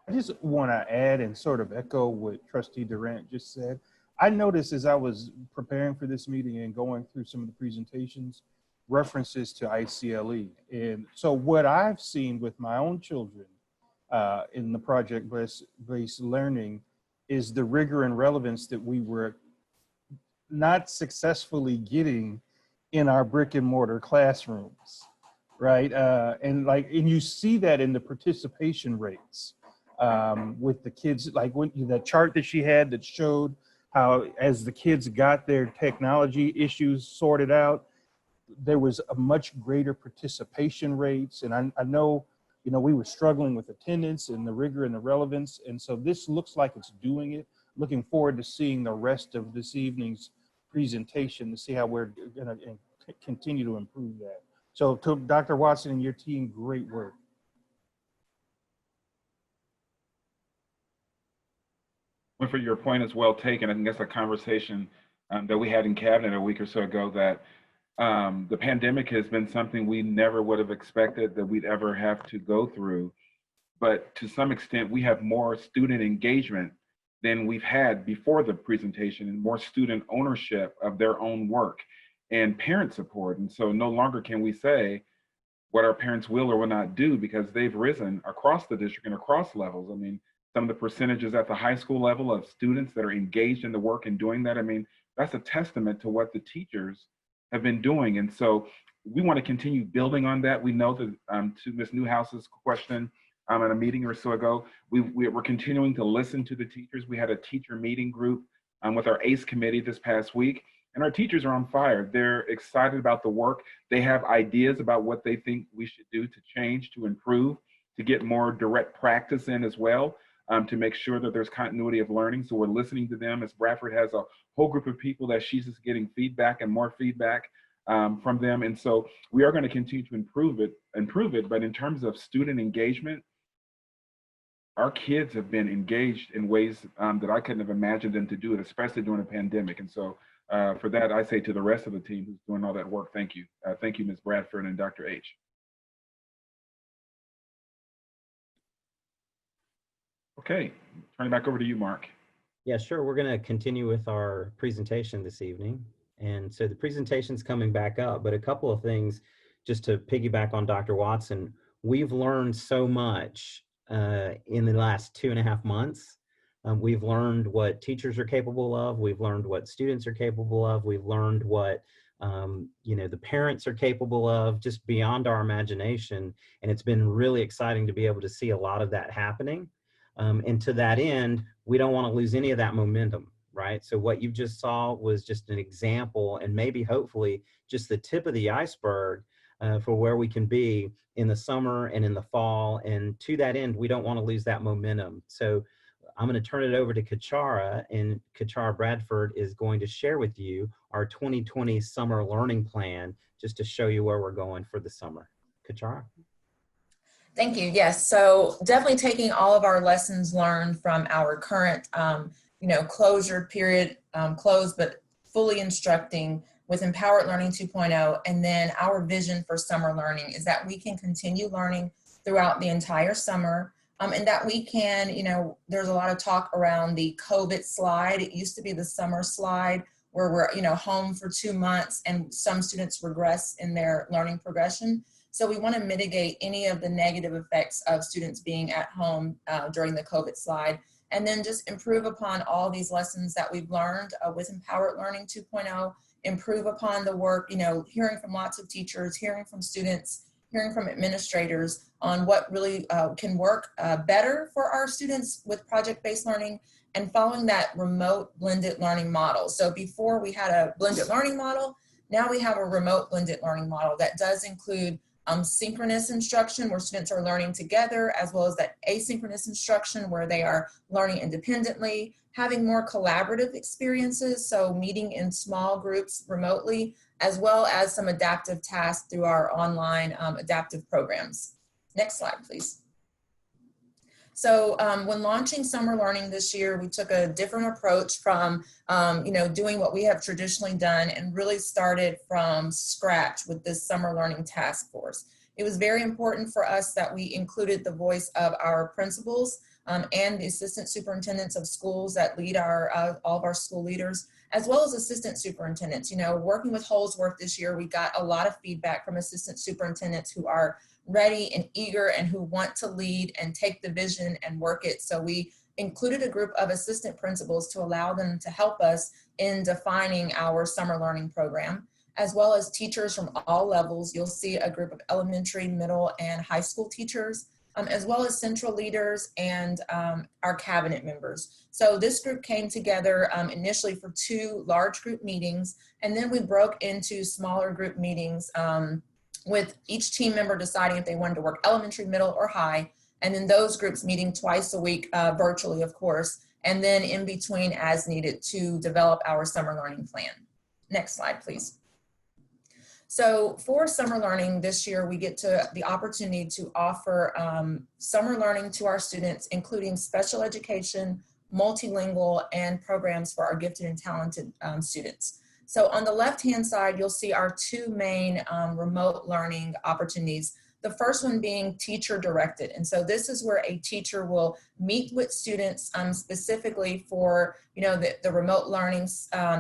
I just want to add and sort of echo what Trustee Durant just said. I noticed as I was preparing for this meeting and going through some of the presentations, references to ICLE. And so what I've seen with my own children in the project-based learning is the rigor and relevance that we were not successfully getting in our brick and mortar classrooms, right? And you see that in the participation rates with the kids, like when the chart that she had that showed how as the kids got their technology issues sorted out, there was a much greater participation rates. And I know, we were struggling with attendance and the rigor and the relevance. And so this looks like it's doing it. Looking forward to seeing the rest of this evening's presentation to see how we're going to continue to improve that. So to Dr. Watson and your team, great work. Winfrey, your point is well taken. I think that's a conversation that we had in cabinet a week or so ago, that the pandemic has been something we never would have expected that we'd ever have to go through. But to some extent, we have more student engagement than we've had before the presentation, and more student ownership of their own work and parent support. And so no longer can we say what our parents will or will not do, because they've risen across the district and across levels. I mean, some of the percentages at the high school level of students that are engaged in the work and doing that, I mean, that's a testament to what the teachers have been doing. And so we want to continue building on that. We know that to Ms. Newhouse's question at a meeting or so ago, we're continuing to listen to the teachers. We had a teacher meeting group with our ACE committee this past week, and our teachers are on fire. They're excited about the work. They have ideas about what they think we should do to change, to improve, to get more direct practice in as well, to make sure that there's continuity of learning. So we're listening to them, as Bradford has a whole group of people that she's just getting feedback and more feedback from them. And so we are going to continue to improve it. But in terms of student engagement, our kids have been engaged in ways that I couldn't have imagined them to do it, especially during a pandemic. And so for that, I say to the rest of the team who's doing all that work, thank you. Thank you, Ms. Bradford and Dr. H. Okay, turn it back over to you, Mark. Yeah, sure. We're going to continue with our presentation this evening. And so the presentation's coming back up, but a couple of things just to piggyback on Dr. Watson. We've learned so much in the last 2.5 months. We've learned what teachers are capable of. We've learned what students are capable of. We've learned what the parents are capable of, just beyond our imagination. And it's been really exciting to be able to see a lot of that happening. And to that end, we don't want to lose any of that momentum, right? So what you just saw was just an example, and maybe hopefully just the tip of the iceberg for where we can be in the summer and in the fall. And to that end, we don't want to lose that momentum. So I'm going to turn it over to Kachara, and Kachara Bradford is going to share with you our 2020 summer learning plan, just to show you where we're going for the summer. Kachara. Thank you. Yes, so definitely taking all of our lessons learned from our current, closure period, closed, but fully instructing with Empowered Learning 2.0. And then our vision for summer learning is that we can continue learning throughout the entire summer, and that we can, there's a lot of talk around the COVID slide. It used to be the summer slide where we're, home for 2 months, and some students regress in their learning progression. So we want to mitigate any of the negative effects of students being at home during the COVID slide, and then just improve upon all these lessons that we've learned with Empowered Learning 2.0, improve upon the work, hearing from lots of teachers, hearing from students, hearing from administrators on what really can work better for our students with project-based learning, and following that remote blended learning model. So before we had a blended learning model, now we have a remote blended learning model that does include synchronous instruction where students are learning together, as well as that asynchronous instruction where they are learning independently, having more collaborative experiences, so meeting in small groups remotely, as well as some adaptive tasks through our online adaptive programs. Next slide, please. So when launching summer learning this year, we took a different approach from doing what we have traditionally done, and really started from scratch with this summer learning task force. It was very important for us that we included the voice of our principals and the assistant superintendents of schools that lead all of our school leaders, as well as assistant superintendents. Working with Holsworth this year, we got a lot of feedback from assistant superintendents who are ready and eager and who want to lead and take the vision and work it. So we included a group of assistant principals to allow them to help us in defining our summer learning program, as well as teachers from all levels. You'll see a group of elementary, middle, and high school teachers, as well as central leaders and our cabinet members. So this group came together initially for 2 large group meetings, and then we broke into smaller group meetings with each team member deciding if they wanted to work elementary, middle, or high, and then those groups meeting twice a week virtually, of course, and then in between as needed to develop our summer learning plan. Next slide, please. So for summer learning this year, we get the opportunity to offer summer learning to our students, including special education, multilingual, and programs for our gifted and talented students. So on the left-hand side, you'll see our 2 main remote learning opportunities. The first one being teacher-directed. And so this is where a teacher will meet with students specifically for the remote learning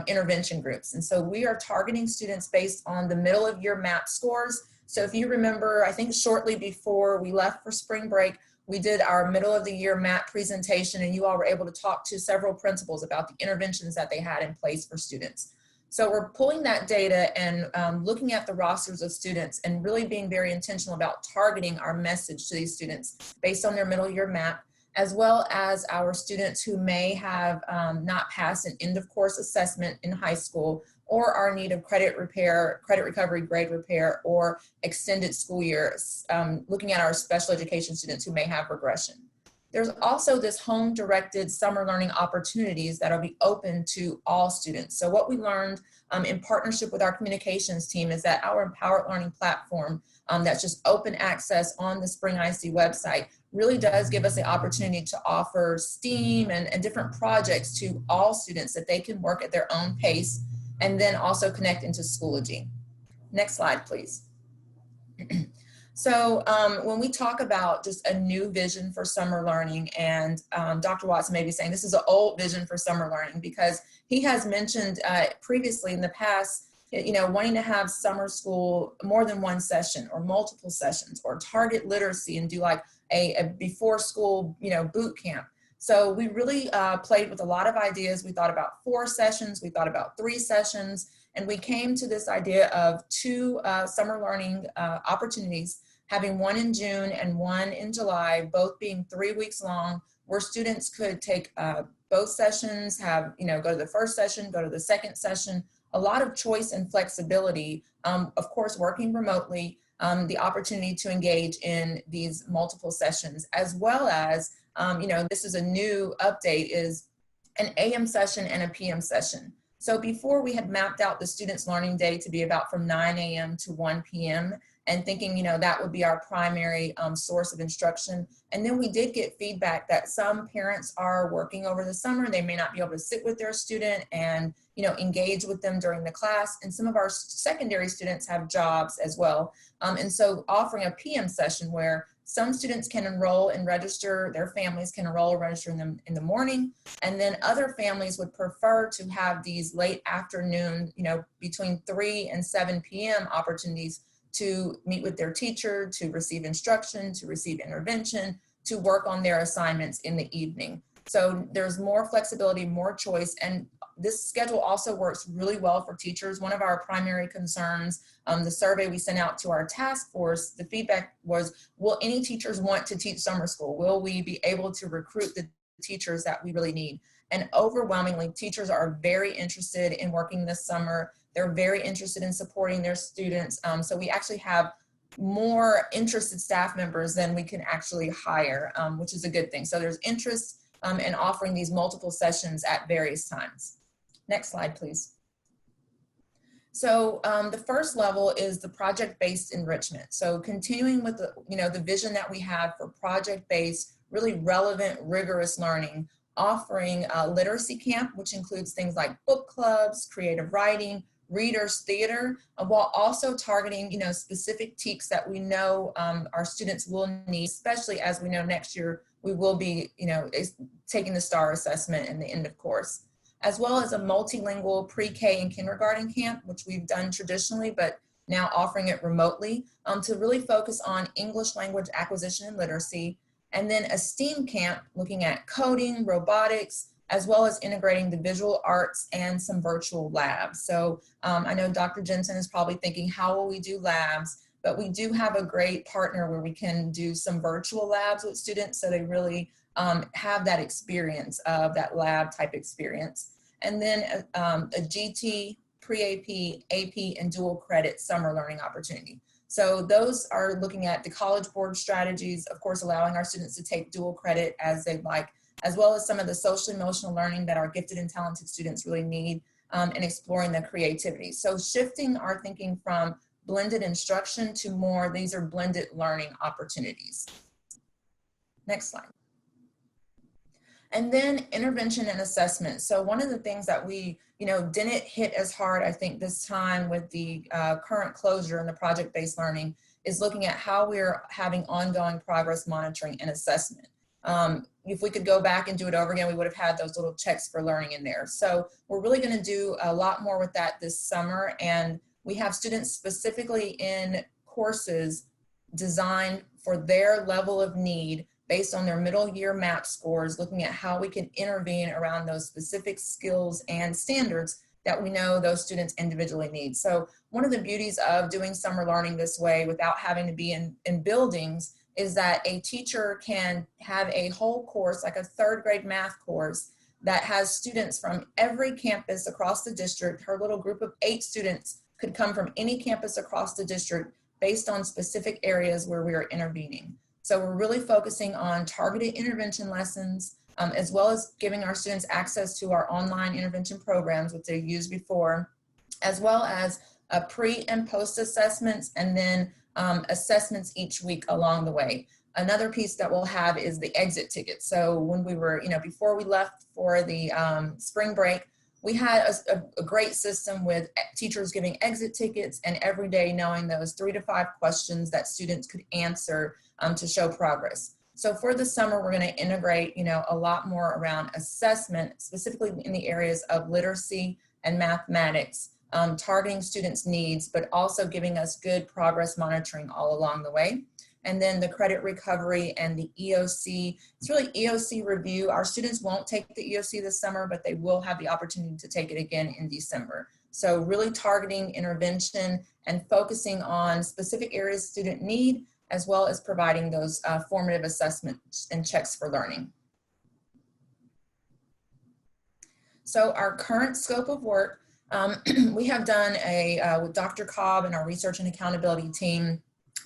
intervention groups. And so we are targeting students based on the middle of year MAP scores. So if you remember, I think shortly before we left for spring break, we did our middle of the year MAP presentation, and you all were able to talk to several principals about the interventions that they had in place for students. So we're pulling that data and looking at the rosters of students and really being very intentional about targeting our message to these students based on their middle year MAP, as well as our students who may have not passed an end of course assessment in high school, or are in need of credit repair, credit recovery, grade repair, or extended school years, looking at our special education students who may have regression. There's also this home-directed summer learning opportunities that will be open to all students. So what we learned in partnership with our communications team is that our Empowered Learning platform that's just open access on the Spring IC website really does give us the opportunity to offer STEAM and different projects to all students that they can work at their own pace, and then also connect into Schoology. Next slide, please. So when we talk about just a new vision for summer learning, and Dr. Watson may be saying this is an old vision for summer learning, because he has mentioned previously in the past, wanting to have summer school more than one session or multiple sessions, or target literacy and do like a before school, boot camp. So we really played with a lot of ideas. We thought about 4 sessions, we thought about 3 sessions, and we came to this idea of 2 summer learning opportunities, having one in June and one in July, both being 3 weeks long, where students could take both sessions, go to the first session, go to the second session, a lot of choice and flexibility, of course, working remotely, the opportunity to engage in these multiple sessions, as well as, this is a new update, is an AM session and a PM session. So before, we had mapped out the students' learning day to be about from 9 a.m. to 1 p.m. and thinking, that would be our primary source of instruction. And then we did get feedback that some parents are working over the summer. They may not be able to sit with their student and, engage with them during the class. And some of our secondary students have jobs as well. And so offering a PM session where some students can enroll and register, their families can enroll and register in the morning, and then other families would prefer to have these late afternoon, between 3 and 7 p.m. opportunities to meet with their teacher, to receive instruction, to receive intervention, to work on their assignments in the evening. So there's more flexibility, more choice, and this schedule also works really well for teachers. One of our primary concerns, the survey we sent out to our task force, the feedback was, will any teachers want to teach summer school? Will we be able to recruit the teachers that we really need? And overwhelmingly, teachers are very interested in working this summer. They're very interested in supporting their students. So we actually have more interested staff members than we can actually hire, which is a good thing. So there's interest in offering these multiple sessions at various times. Next slide, please. So the first level is the project-based enrichment. So continuing with the, the vision that we have for project-based, really relevant, rigorous learning, offering a literacy camp, which includes things like book clubs, creative writing, readers theater, while also targeting, specific TEKs that we know our students will need, especially as we know next year we will be, taking the STAR assessment in the end of course, as well as a multilingual pre-K and kindergarten camp, which we've done traditionally, but now offering it remotely to really focus on English language acquisition and literacy, and then a STEAM camp looking at coding, robotics, as well as integrating the visual arts and some virtual labs. So I know Dr. Jensen is probably thinking, how will we do labs? But we do have a great partner where we can do some virtual labs with students so they really have that experience of that lab type experience. And then a GT, pre-AP, AP, and dual credit summer learning opportunity. So those are looking at the College Board strategies, of course, allowing our students to take dual credit as they'd like, as well as some of the social emotional learning that our gifted and talented students really need, and exploring the creativity. So shifting our thinking from blended instruction to more, these are blended learning opportunities. Next slide. And then intervention and assessment. So one of the things that we, didn't hit as hard, I think this time with the current closure and the project-based learning is looking at how we're having ongoing progress monitoring and assessment. If we could go back and do it over again, we would have had those little checks for learning in there. So we're really going to do a lot more with that this summer. And we have students specifically in courses designed for their level of need based on their middle year MAP scores, looking at how we can intervene around those specific skills and standards that we know those students individually need. So one of the beauties of doing summer learning this way without having to be in buildings is that a teacher can have a whole course, like a third grade math course, that has students from every campus across the district. Her little group of 8 students could come from any campus across the district based on specific areas where we are intervening. So we're really focusing on targeted intervention lessons, as well as giving our students access to our online intervention programs, which they've used before, as well as pre and post assessments, and then assessments each week along the way. Another piece that we'll have is the exit ticket. So when we were, before we left for the spring break, we had a great system with teachers giving exit tickets and every day knowing those 3 to 5 questions that students could answer to show progress. So for the summer, we're going to integrate, a lot more around assessment, specifically in the areas of literacy and mathematics, targeting students' needs, but also giving us good progress monitoring all along the way. And then the credit recovery and the EOC, it's really EOC review. Our students won't take the EOC this summer, but they will have the opportunity to take it again in December. So really targeting intervention and focusing on specific areas student need, as well as providing those formative assessments and checks for learning. So our current scope of work, we have done with Dr. Cobb and our research and accountability team,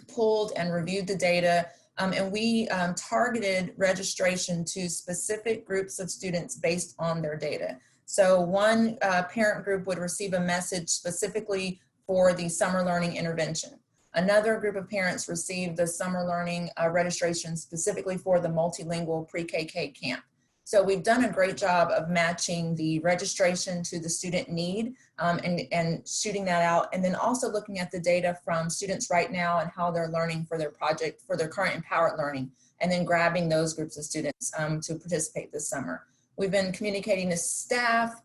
pulled and reviewed the data, and we targeted registration to specific groups of students based on their data. So one parent group would receive a message specifically for the summer learning intervention. Another group of parents received the summer learning registration specifically for the multilingual pre-KK camp. So we've done a great job of matching the registration to the student need and shooting that out, and then also looking at the data from students right now and how they're learning for their project, for their current empowered learning, and then grabbing those groups of students to participate this summer. We've been communicating to staff.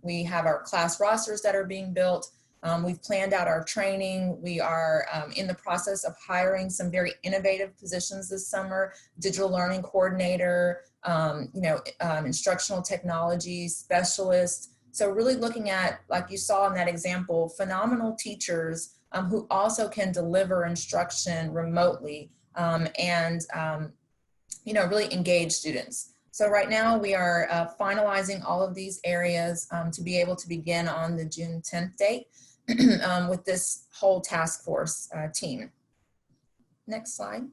We have our class rosters that are being built. We've planned out our training. We are in the process of hiring some very innovative positions this summer: digital learning coordinator, instructional technology specialist. So really looking at, like you saw in that example, phenomenal teachers who also can deliver instruction remotely and really engage students. So right now we are finalizing all of these areas to be able to begin on the June 10th date with this whole task force team. Next slide.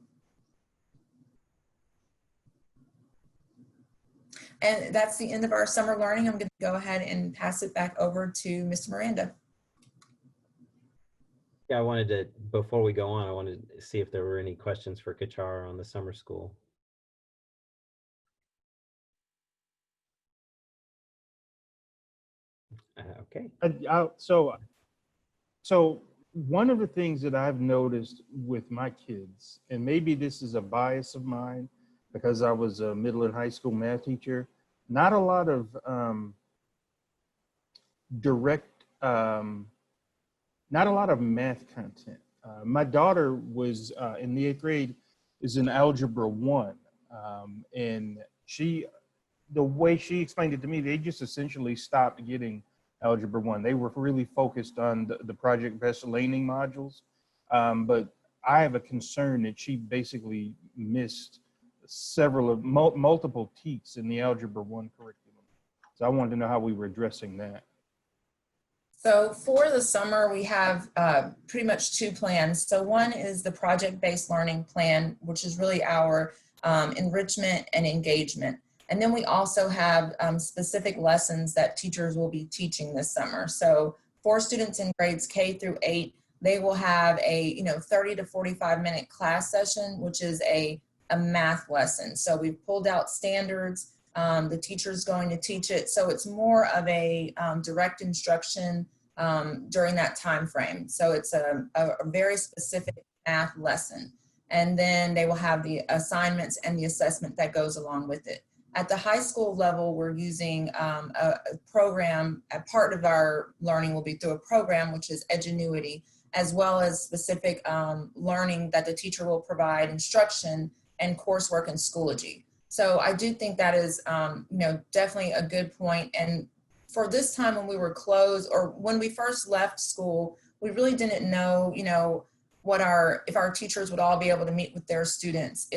And that's the end of our summer learning. I'm going to go ahead and pass it back over to Mr. Miranda. Yeah, I wanted to, before we go on, I wanted to see if there were any questions for Kachara on the summer school. Okay. So one of the things that I've noticed with my kids, and maybe this is a bias of mine because I was a middle and high school math teacher, not a lot of not a lot of math content. My daughter was in the 8th grade, is in Algebra 1. And the way she explained it to me, they just essentially stopped getting Algebra 1. They were really focused on the project-based learning modules. But I have a concern that she basically missed multiple TEKS in the Algebra 1 curriculum. So I wanted to know how we were addressing that. So for the summer, we have pretty much two plans. So one is the project-based learning plan, which is really our enrichment and engagement. And then we also have specific lessons that teachers will be teaching this summer. So for students in grades K through 8, they will have a 30 to 45 minute class session, which is a math lesson. So we've pulled out standards. The teacher is going to teach it. So it's more of a direct instruction during that time frame. So it's a very specific math lesson. And then they will have the assignments and the assessment that goes along with it. At the high school level, we're using a program. A part of our learning will be through a program, which is Edgenuity, as well as specific learning that the teacher will provide instruction and coursework in Schoology. So I do think that is, definitely a good point. And for this time when we were closed, or when we first left school, we really didn't know, if our teachers would all be able to meet with their students,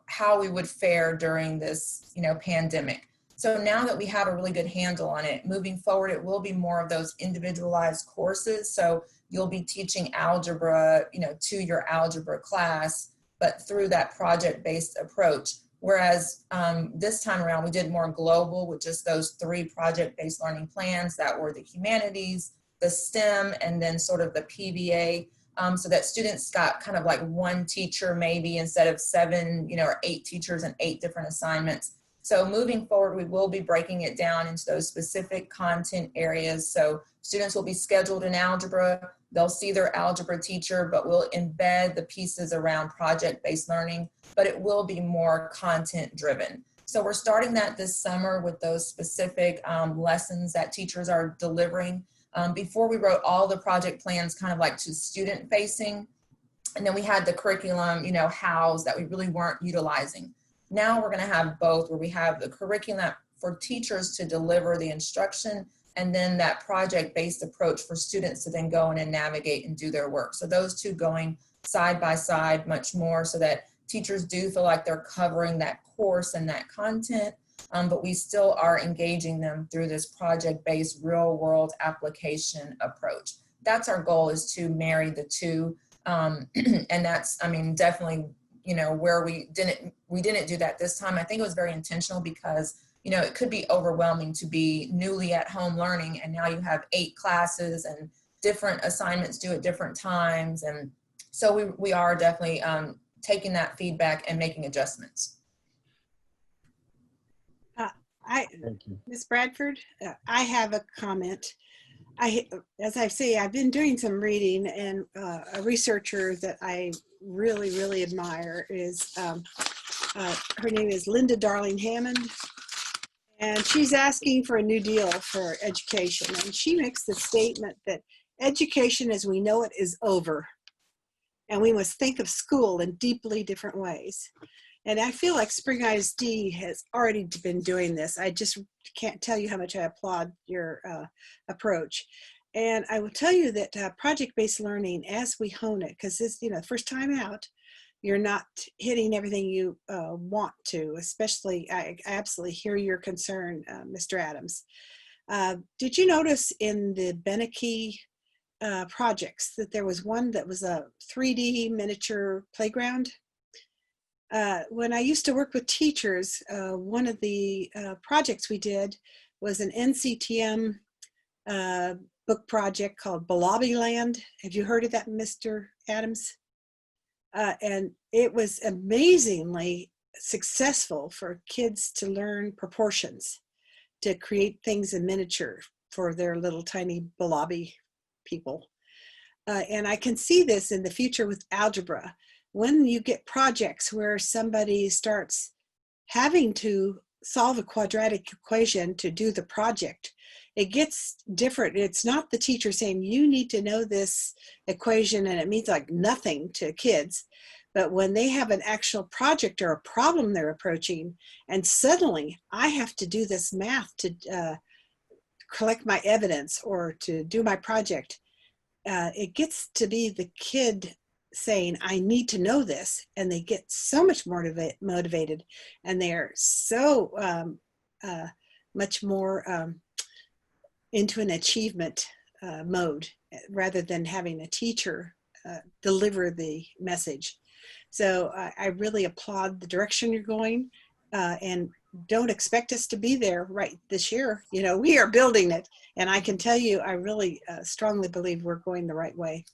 how we would fare during this, pandemic. So now that we have a really good handle on it, moving forward, it will be more of those individualized courses. So you'll be teaching algebra, to your algebra class, but through that project-based approach. Whereas this time around, we did more global with just those 3 project-based learning plans that were the humanities, the STEM, and then sort of the PBA, so that students got kind of like one teacher maybe instead of 7, or 8 teachers and 8 different assignments. So moving forward, we will be breaking it down into those specific content areas. So students will be scheduled in algebra. They'll see their algebra teacher, but we'll embed the pieces around project-based learning, but it will be more content driven. So we're starting that this summer with those specific lessons that teachers are delivering. Before we wrote all the project plans kind of like to student facing, and then we had the curriculum, hows that we really weren't utilizing. Now we're gonna have both, where we have the curriculum for teachers to deliver the instruction, and then that project-based approach for students to then go in and navigate and do their work. So those two going side by side much more, so that teachers do feel like they're covering that course and that content, but we still are engaging them through this project-based real-world application approach. That's our goal, is to marry the two, and that's, definitely, where we didn't do that this time. I think it was very intentional because, it could be overwhelming to be newly at home learning, and now you have 8 classes and different assignments due at different times. And so we are definitely taking that feedback and making adjustments. Thank you. Ms. Bradford, I have a comment. As I say, I've been doing some reading, and a researcher that I really, really admire is, her name is Linda Darling Hammond, and she's asking for a new deal for education. And she makes the statement that education as we know it is over, and we must think of school in deeply different ways. And I feel like Spring ISD has already been doing this. I just can't tell you how much I applaud your approach. And I will tell you that project-based learning, as we hone it, because this, first time out, you're not hitting everything you want to, especially, I absolutely hear your concern, Mr. Adams. Did you notice in the Beneke projects that there was one that was a 3D miniature playground? When I used to work with teachers, one of the projects we did was an NCTM book project called Balabi Land. Have you heard of that, Mr. Adams? And it was amazingly successful for kids to learn proportions, to create things in miniature for their little tiny Balabi people. And I can see this in the future with algebra. When you get projects where somebody starts having to solve a quadratic equation to do the project, it gets different. It's not the teacher saying, you need to know this equation, and it means like nothing to kids. But when they have an actual project or a problem they're approaching, and suddenly I have to do this math to collect my evidence or to do my project, it gets to be the kid saying, I need to know this, and they get so much more motivated, and they are so much more into an achievement mode rather than having a teacher deliver the message. So I really applaud the direction you're going, and don't expect us to be there right this year. We are building it, and I can tell you, I really strongly believe we're going the right way.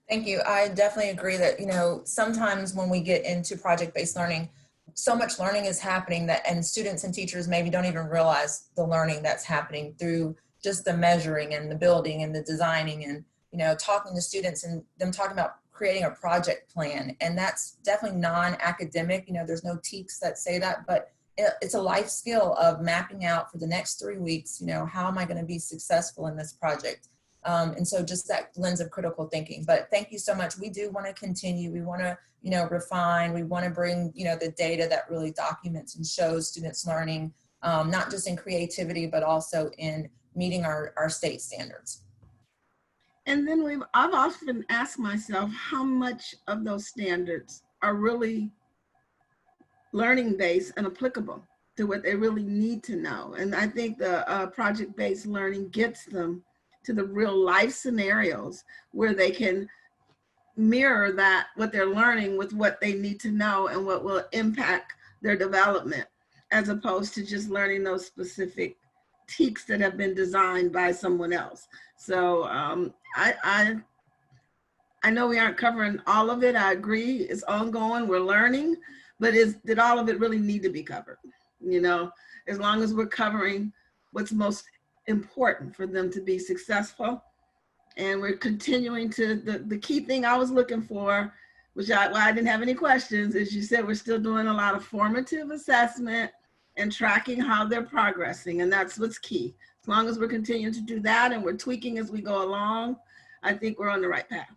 Thank you. I definitely agree that, sometimes when we get into project-based learning, so much learning is happening and students and teachers maybe don't even realize the learning that's happening through just the measuring and the building and the designing and, talking to students and them talking about creating a project plan. And that's definitely non-academic. There's no TEKS that say that, but it's a life skill of mapping out for the next 3 weeks, how am I going to be successful in this project? And so just that lens of critical thinking. But thank you so much. We do want to continue. We want to, refine. We want to bring, the data that really documents and shows students learning, not just in creativity, but also in meeting our state standards. And then I've often asked myself how much of those standards are really learning-based and applicable to what they really need to know. And I think the project-based learning gets them to the real life scenarios where they can mirror that, what they're learning, with what they need to know and what will impact their development, as opposed to just learning those specific TEKS that have been designed by someone else. So I know we aren't covering all of it. I agree, it's ongoing, we're learning, but did all of it really need to be covered? As long as we're covering what's most important for them to be successful, and we're continuing to, the key thing I was looking for, which I didn't have any questions, is you said we're still doing a lot of formative assessment and tracking how they're progressing, and that's what's key. As long as we're continuing to do that and we're tweaking as we go along, I think we're on the right path.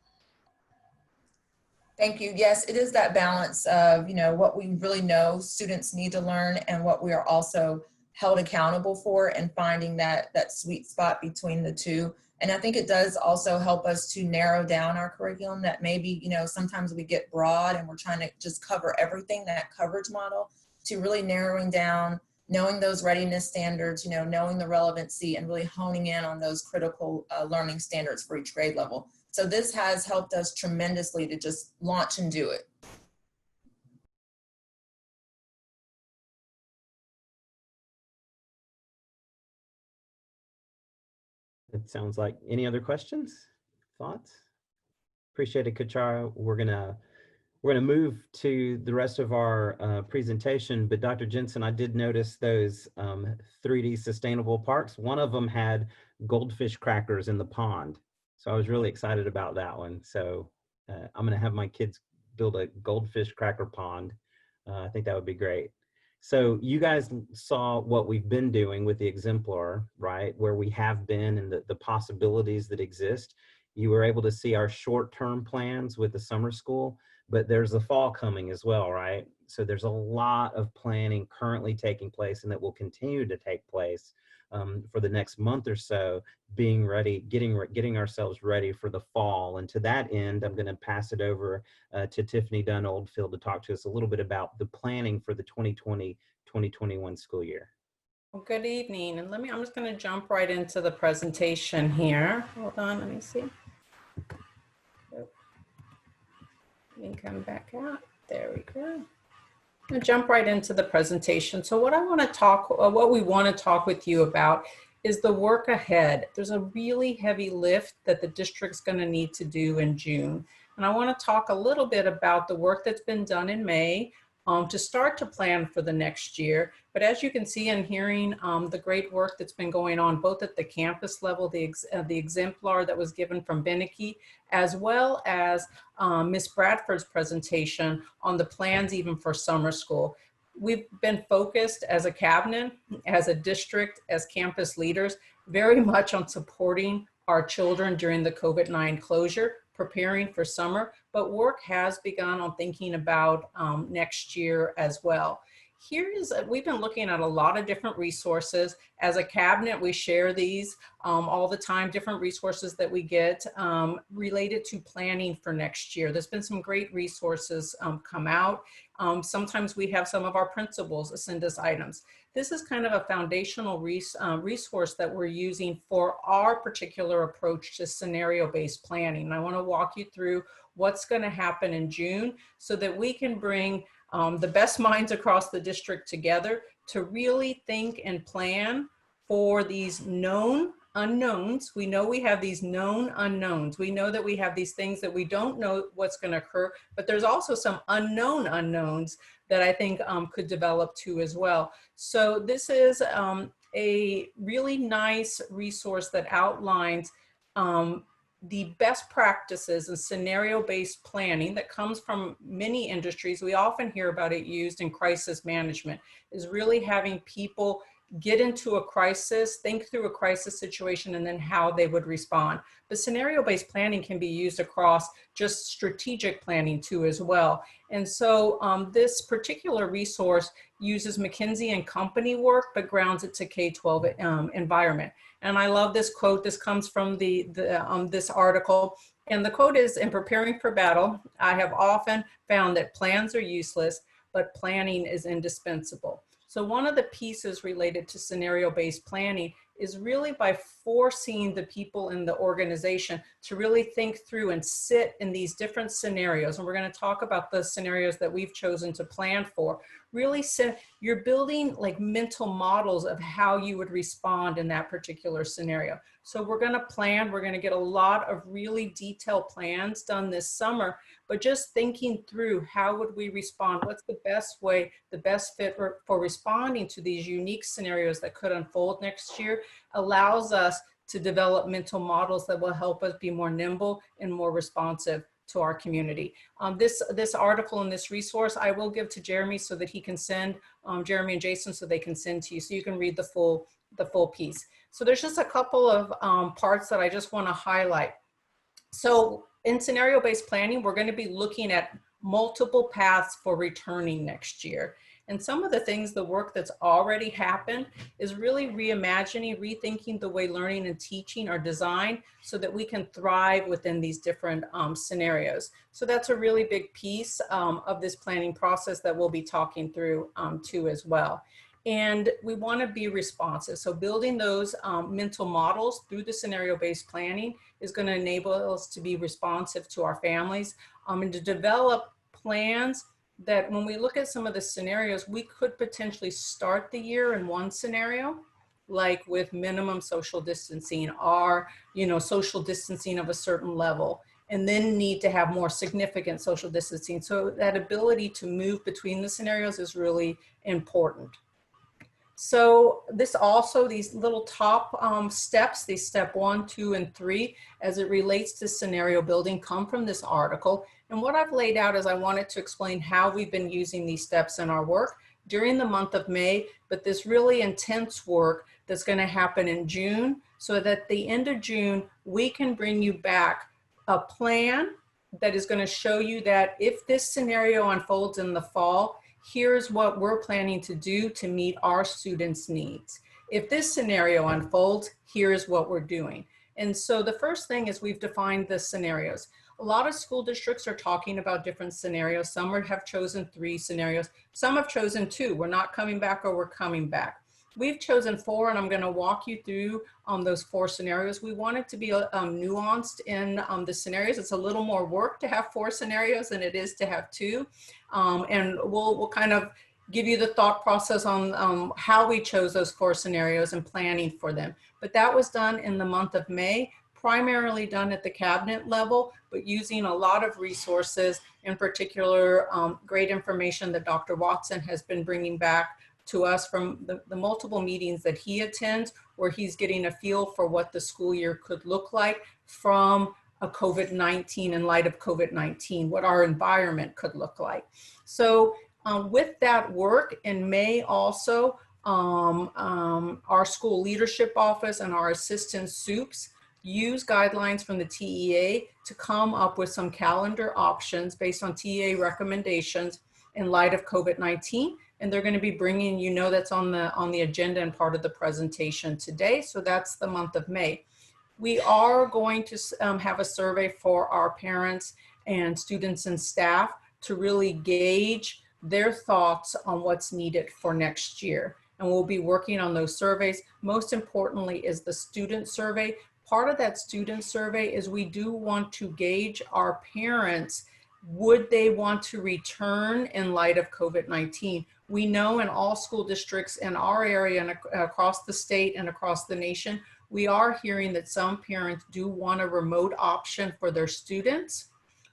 Thank you. Yes, it is that balance of, what we really know students need to learn and what we are also held accountable for, and finding that sweet spot between the two. And I think it does also help us to narrow down our curriculum, that maybe, sometimes we get broad and we're trying to just cover everything, that coverage model, to really narrowing down, knowing those readiness standards, knowing the relevancy, and really honing in on those critical learning standards for each grade level. So this has helped us tremendously to just launch and do it. It sounds like, any other questions, thoughts? Appreciate it, Kachara. We're gonna move to the rest of our presentation, but Dr. Jensen, I did notice those 3D sustainable parks. One of them had goldfish crackers in the pond. So I was really excited about that one. So I'm gonna have my kids build a goldfish cracker pond. I think that would be great. So you guys saw what we've been doing with the Exemplar, right? Where we have been and the possibilities that exist. You were able to see our short-term plans with the summer school, but there's the fall coming as well, right? So there's a lot of planning currently taking place and that will continue to take place for the next month or so, being ready, getting ourselves ready for the fall. And to that end, I'm going to pass it over to Tiffany Dunn Oldfield to talk to us a little bit about the planning for the 2020-2021 school year. Well, good evening, and I'm just going to jump right into the presentation here. Hold on, let me see. Let me come back out. There we go. I'm going to jump right into the presentation. So what we want to talk with you about is the work ahead. There's a really heavy lift that the district's going to need to do in June. And I want to talk a little bit about the work that's been done in May to start to plan for the next year. But as you can see and hearing the great work that's been going on both at the campus level, the exemplar that was given from Beneke, as well as Ms. Bradford's presentation on the plans even for summer school. We've been focused as a cabinet, as a district, as campus leaders, very much on supporting our children during the COVID-19 closure, preparing for summer, but work has begun on thinking about next year as well. We've been looking at a lot of different resources. As a cabinet, we share these all the time, different resources that we get related to planning for next year. There's been some great resources come out. Sometimes we have some of our principals send us items. This is kind of a foundational resource that we're using for our particular approach to scenario-based planning. And I want to walk you through what's going to happen in June so that we can bring the best minds across the district together to really think and plan for these known unknowns. We know we have these known unknowns. We know that we have these things that we don't know what's going to occur, but there's also some unknown unknowns that I think could develop too as well. So this is a really nice resource that outlines the best practices and scenario-based planning that comes from many industries. We often hear about it used in crisis management, is really having people get into a crisis, think through a crisis situation, and then how they would respond. But scenario-based planning can be used across just strategic planning too as well. And so this particular resource uses McKinsey & Company work, but grounds it to K-12 environment. And I love this quote. This comes from this article. And the quote is, "In preparing for battle, I have often found that plans are useless, but planning is indispensable." So one of the pieces related to scenario-based planning is really by forcing the people in the organization to really think through and sit in these different scenarios. And we're going to talk about the scenarios that we've chosen to plan for. Really, you're building like mental models of how you would respond in that particular scenario. So we're going to plan, we're going to get a lot of really detailed plans done this summer, but just thinking through how would we respond? What's the best way, the best fit for responding to these unique scenarios that could unfold next year allows us to develop mental models that will help us be more nimble and more responsive to our community. This article and this resource I will give to Jeremy so that he can send, Jeremy and Jason, so they can send to you so you can read the full piece. So there's just a couple of parts that I just want to highlight. So in scenario-based planning, we're going to be looking at multiple paths for returning next year. And some of the things, the work that's already happened is really reimagining, rethinking the way learning and teaching are designed so that we can thrive within these different scenarios. So that's a really big piece of this planning process that we'll be talking through too as well. And we want to be responsive. So building those mental models through the scenario-based planning is going to enable us to be responsive to our families and to develop plans that when we look at some of the scenarios, we could potentially start the year in one scenario, like with minimum social distancing or, social distancing of a certain level, and then need to have more significant social distancing. So that ability to move between the scenarios is really important. So this also, these little top steps, these step 1, 2, and 3, as it relates to scenario building, come from this article. And what I've laid out is I wanted to explain how we've been using these steps in our work during the month of May, but this really intense work that's going to happen in June, so that at the end of June, we can bring you back a plan that is going to show you that if this scenario unfolds in the fall, here's what we're planning to do to meet our students' needs. If this scenario unfolds, here's what we're doing. And so the first thing is we've defined the scenarios. A lot of school districts are talking about different scenarios. Some have chosen 3 scenarios. Some have chosen 2. We're not coming back or we're coming back. We've chosen 4, and I'm going to walk you through those 4 scenarios. We want it to be nuanced in the scenarios. It's a little more work to have 4 scenarios than it is to have 2. And we'll kind of give you the thought process on how we chose those 4 scenarios and planning for them. But that was done in the month of May, primarily done at the cabinet level, but using a lot of resources, in particular, great information that Dr. Watson has been bringing back to us from the multiple meetings that he attends, where he's getting a feel for what the school year could look like from a COVID-19, in light of COVID-19, what our environment could look like. So with that work in May also, our school leadership office and our assistant SUPs use guidelines from the TEA to come up with some calendar options based on TEA recommendations in light of COVID-19. And they're going to be bringing, that's on the agenda and part of the presentation today. So that's the month of May. We are going to have a survey for our parents and students and staff to really gauge their thoughts on what's needed for next year. And we'll be working on those surveys. Most importantly is the student survey. Part of that student survey is we do want to gauge our parents. Would they want to return in light of COVID-19? We know in all school districts in our area and across the state and across the nation, we are hearing that some parents do want a remote option for their students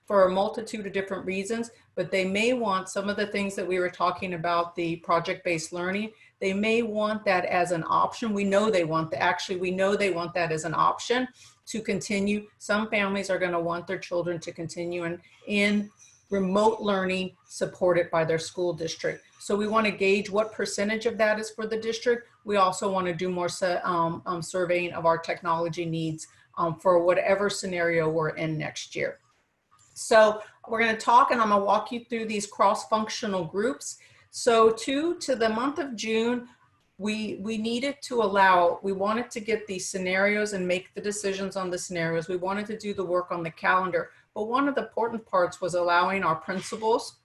for a multitude of different reasons, but they may want some of the things that we were talking about, the project-based learning, they may want that as an option. We know they want that. Actually, we know they want that as an option to continue. Some families are going to want their children to continue in remote learning supported by their school district. So we want to gauge what percentage of that is for the district. We also want to do more surveying of our technology needs for whatever scenario we're in next year. So we're going to talk, and I'm going to walk you through these cross-functional groups. So to the month of June, we needed to we wanted to get these scenarios and make the decisions on the scenarios. We wanted to do the work on the calendar. But one of the important parts was allowing our principals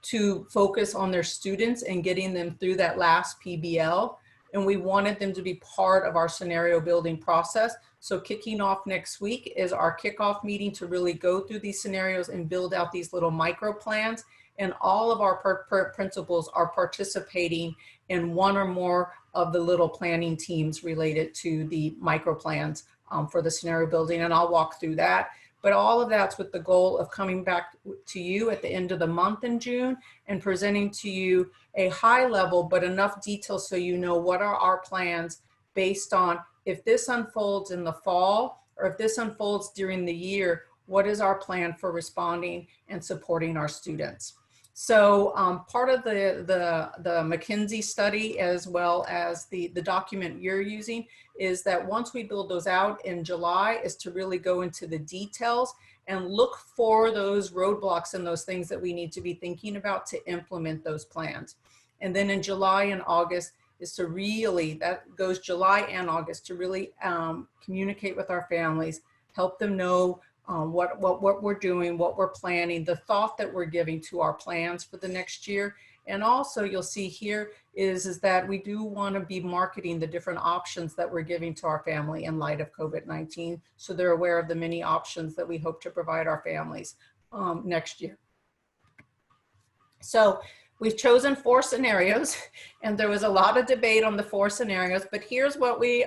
to focus on their students and getting them through that last PBL. And we wanted them to be part of our scenario building process. So kicking off next week is our kickoff meeting to really go through these scenarios and build out these little micro plans. And all of our principals are participating in one or more of the little planning teams related to the micro plans for the scenario building. And I'll walk through that. But all of that's with the goal of coming back to you at the end of the month in June and presenting to you a high level, but enough detail so you know what are our plans based on if this unfolds in the fall or if this unfolds during the year, what is our plan for responding and supporting our students? So part of the McKinsey study, as well as the document you're using, is that once we build those out in July is to really go into the details and look for those roadblocks and those things that we need to be thinking about to implement those plans. And then in July and August is to really, that goes July and August, to really communicate with our families, help them know what we're doing, what we're planning, the thought that we're giving to our plans for the next year. And also you'll see here is that we do want to be marketing the different options that we're giving to our family in light of COVID-19. So they're aware of the many options that we hope to provide our families next year. So we've chosen 4 scenarios, and there was a lot of debate on the 4 scenarios, but here's what we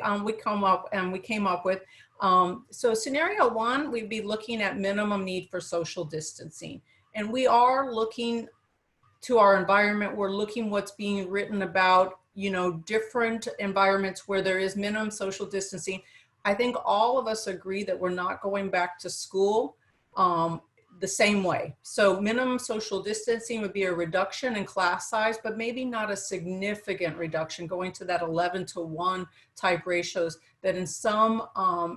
came up with. So scenario 1, we'd be looking at minimum need for social distancing. And we are looking to our environment. We're looking what's being written about, you know, different environments where there is minimum social distancing. I think all of us agree that we're not going back to school the same way. So minimum social distancing would be a reduction in class size, but maybe not a significant reduction, going to that 11:1 type ratios that in some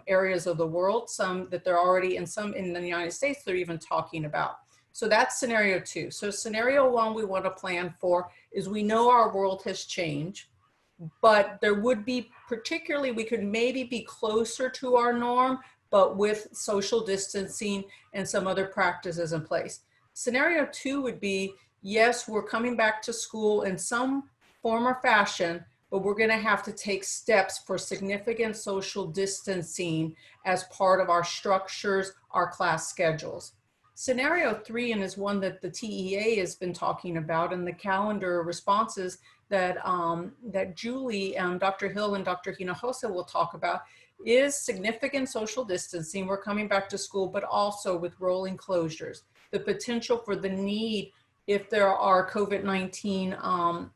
areas of the world, some that they're already in the United States, they're even talking about. So that's scenario 2. So scenario 1 we want to plan for is we know our world has changed, but there would be particularly, we could maybe be closer to our norm, but with social distancing and some other practices in place. Scenario 2 would be, yes, we're coming back to school in some form or fashion, but we're going to have to take steps for significant social distancing as part of our structures, our class schedules. Scenario 3, and is one that the TEA has been talking about, and the calendar responses that, that Julie, Dr. Hill and Dr. Hinojosa will talk about, is significant social distancing. We're coming back to school, but also with rolling closures. The potential for the need, if there are COVID-19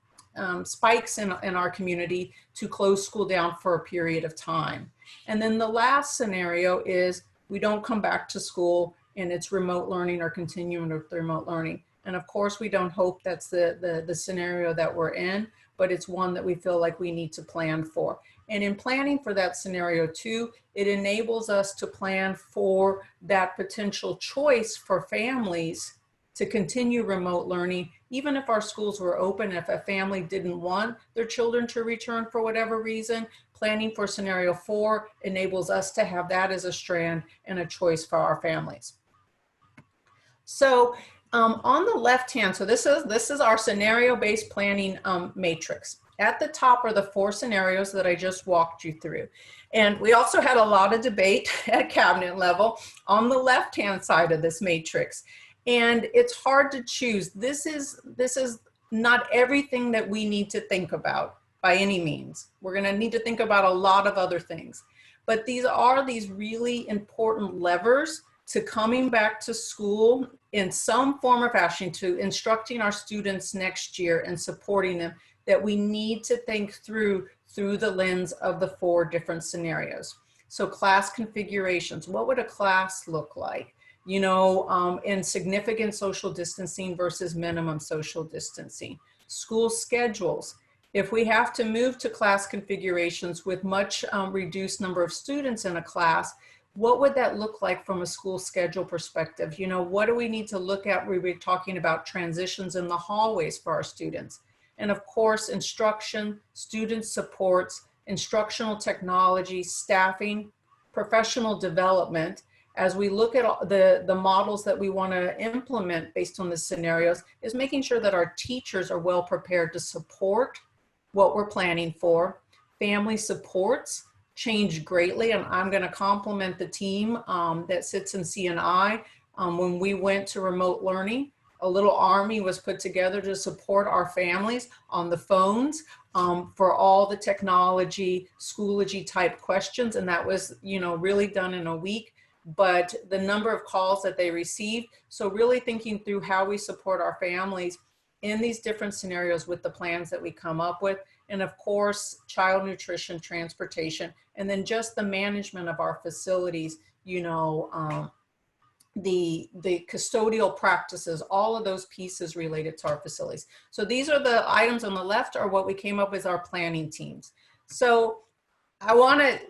spikes in our community, to close school down for a period of time. And then the last scenario is we don't come back to school and it's remote learning or continuing with remote learning. And of course, we don't hope that's the scenario that we're in, but it's one that we feel like we need to plan for. And in planning for that scenario 2, it enables us to plan for that potential choice for families to continue remote learning, even if our schools were open. If a family didn't want their children to return for whatever reason, planning for scenario 4 enables us to have that as a strand and a choice for our families. So on the left hand, so this is our scenario-based planning matrix. At the top are the 4 scenarios that I just walked you through. And we also had a lot of debate at cabinet level on the left-hand side of this matrix. And it's hard to choose. This is not everything that we need to think about by any means. We're gonna need to think about a lot of other things. But these are these really important levers to coming back to school in some form or fashion, to instructing our students next year and supporting them, that we need to think through the lens of the 4 different scenarios. So class configurations, what would a class look like? You know, in significant social distancing versus minimum social distancing. School schedules. If we have to move to class configurations with much reduced number of students in a class, what would that look like from a school schedule perspective? You know, what do we need to look at? We were talking about transitions in the hallways for our students. And of course, instruction, student supports, instructional technology, staffing, professional development. As we look at the models that we want to implement based on the scenarios, is making sure that our teachers are well prepared to support what we're planning for. Family supports change greatly, and I'm going to compliment the team that sits in CNI. When we went to remote learning, a little army was put together to support our families on the phones for all the technology, Schoology type questions, and that was, you know, really done in a week. But the number of calls that they received, so really thinking through how we support our families in these different scenarios with the plans that we come up with. And of course, child nutrition, transportation, and then just the management of our facilities, you know, the custodial practices, all of those pieces related to our facilities. So these are the items on the left are what we came up with our planning teams. So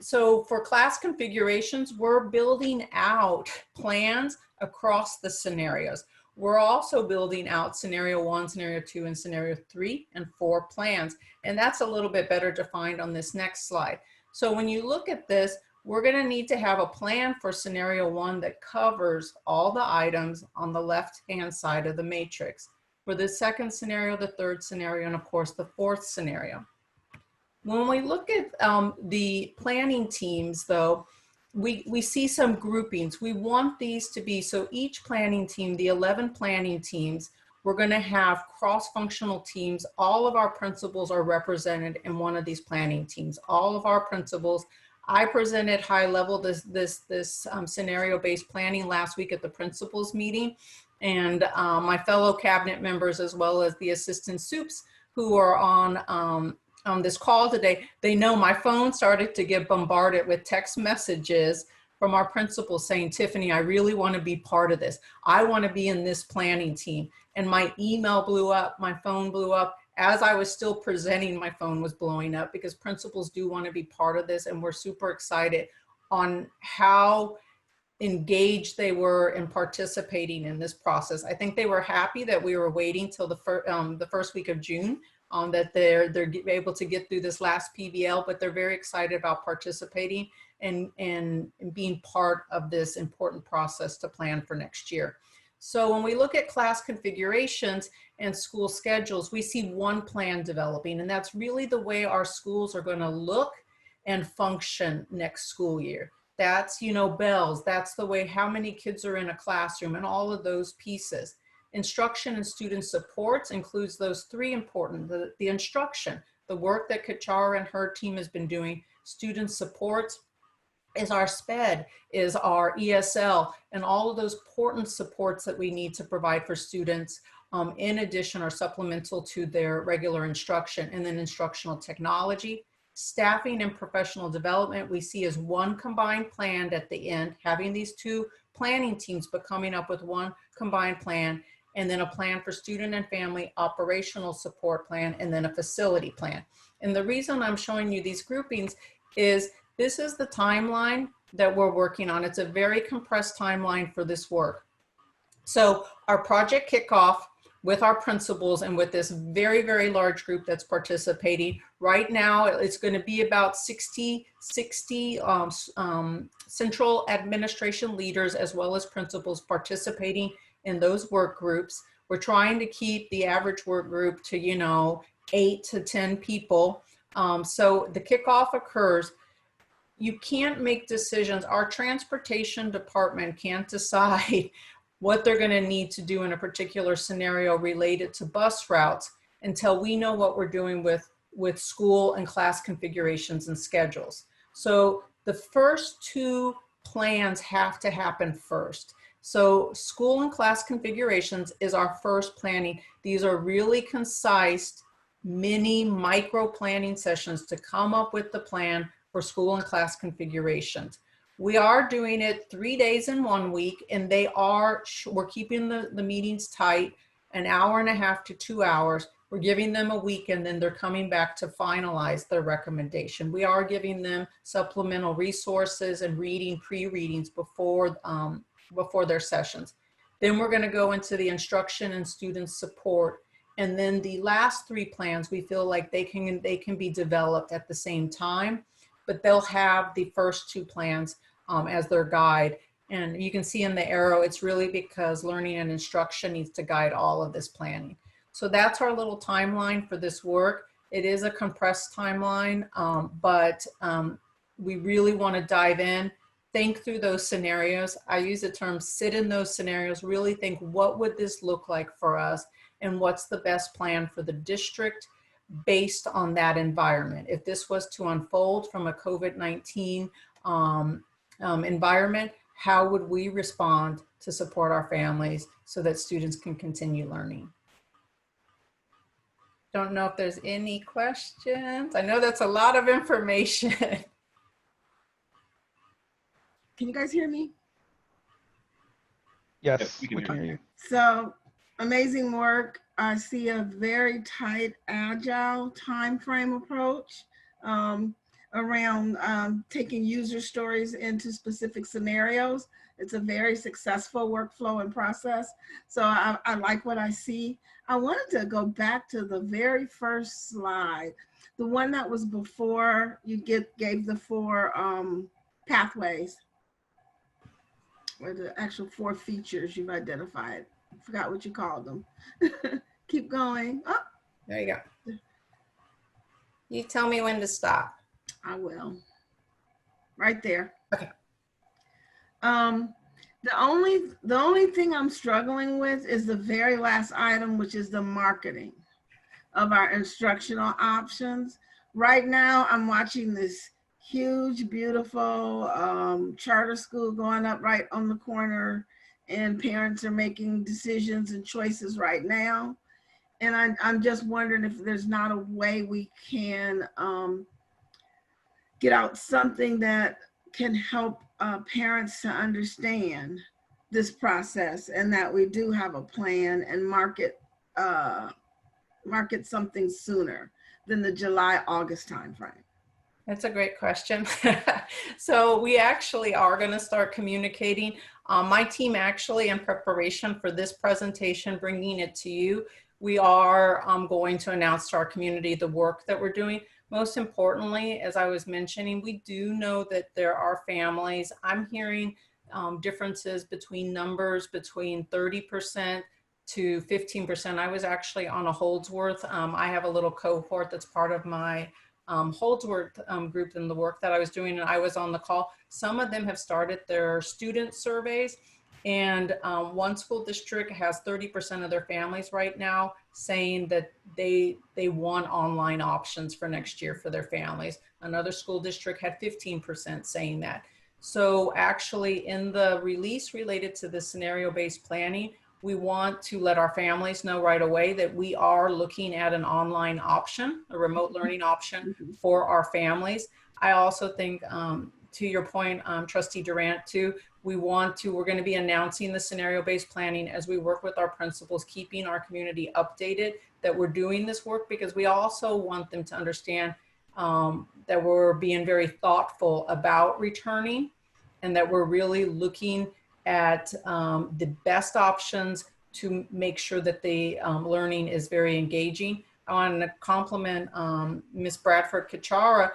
so for class configurations, we're building out plans across the scenarios. We're also building out scenario 1, scenario 2, and scenario 3 and 4 plans. And that's a little bit better defined on this next slide. So when you look at this, we're going to need to have a plan for scenario 1 that covers all the items on the left-hand side of the matrix. For the second scenario, the third scenario, and of course the 4th scenario. When we look at the planning teams, though, we see some groupings. We want these to be, so each planning team, the 11 planning teams, we're going to have cross-functional teams. All of our principals are represented in one of these planning teams. All of our principals. I presented high level this scenario-based planning last week at the principals meeting, and my fellow cabinet members, as well as the assistant soups who are on this call today, they know my phone started to get bombarded with text messages from our principal saying, Tiffany, I really want to be part of this. I want to be in this planning team. And my email blew up, my phone blew up. As I was still presenting, my phone was blowing up because principals do want to be part of this. And we're super excited on how engaged they were in participating in this process. I think they were happy that we were waiting till the first week of June, that they're able to get through this last PBL, but they're very excited about participating and being part of this important process to plan for next year. So when we look at class configurations and school schedules, we see one plan developing, and that's really the way our schools are going to look and function next school year. That's, you know, bells, that's the way how many kids are in a classroom and all of those pieces. Instruction and student supports includes those three important, the instruction, the work that Kachara and her team has been doing. Student supports is our SPED, is our ESL, and all of those important supports that we need to provide for students in addition or supplemental to their regular instruction. And then instructional technology, staffing and professional development we see as one combined plan at the end, having these two planning teams, but coming up with one combined plan, and then a plan for student and family operational support plan, and then a facility plan. And the reason I'm showing you these groupings is this is the timeline that we're working on. It's a very compressed timeline for this work. So our project kickoff with our principals and with this very, very large group that's participating. Right now, it's going to be about 60 central administration leaders as well as principals participating in those work groups. We're trying to keep the average work group to, you know, 8 to 10 people. So the kickoff occurs. You can't make decisions. Our transportation department can't decide what they're going to need to do in a particular scenario related to bus routes until we know what we're doing with school and class configurations and schedules. So the first two plans have to happen first. So school and class configurations is our first planning. These are really concise, mini micro planning sessions to come up with the plan for school and class configurations. We are doing it 3 days in 1 week, and we're keeping the meetings tight, an hour and a half to 2 hours. We're giving them a week, and then they're coming back to finalize their recommendation. We are giving them supplemental resources and pre-readings before their sessions. Then we're going to go into the instruction and student support. And then the last three plans, we feel like they can be developed at the same time, but they'll have the first two plans as their guide. And you can see in the arrow, it's really because learning and instruction needs to guide all of this planning. So that's our little timeline for this work. It is a compressed timeline, but we really want to dive in, think through those scenarios. I use the term sit in those scenarios, really think what would this look like for us and what's the best plan for the district based on that environment. If this was to unfold from a COVID-19 environment, how would we respond to support our families so that students can continue learning? Don't know if there's any questions. I know that's a lot of information. Can you guys hear me? Yes, we can hear you. So amazing work. I see a very tight, agile time frame approach around taking user stories into specific scenarios. It's a very successful workflow and process. So I like what I see. I wanted to go back to the very first slide, the one that was before you gave the 4 pathways, or the actual 4 features you've identified. I forgot what you called them. Keep going. Oh, there you go. You tell me when to stop. I will. Right there. Okay. The only thing I'm struggling with is the very last item, which is the marketing of our instructional options. Right now, I'm watching this huge, beautiful charter school going up right on the corner, and parents are making decisions and choices right now. And I'm just wondering if there's not a way we can get out something that can help parents to understand this process, and that we do have a plan and market something sooner than the July, August timeframe. That's a great question. So we actually are going to start communicating. My team actually, in preparation for this presentation, bringing it to you, we are going to announce to our community the work that we're doing. Most importantly, as I was mentioning, we do know that there are families. I'm hearing differences between numbers between 30% to 15%. I was actually on a Holdsworth. I have a little cohort that's part of my Holdsworth group in the work that I was doing, and I was on the call. Some of them have started their student surveys, and one school district has 30% of their families right now saying that they want online options for next year for their families. Another school district had 15% saying that. So actually in the release related to the scenario-based planning, we want to let our families know right away that we are looking at an online option, a remote learning option for our families. I also think, to your point, Trustee Durant, too, we're going to be announcing the scenario-based planning as we work with our principals, keeping our community updated that we're doing this work, because we also want them to understand that we're being very thoughtful about returning, and that we're really looking at the best options to make sure that the learning is very engaging. I want to compliment Ms. Bradford Kachara,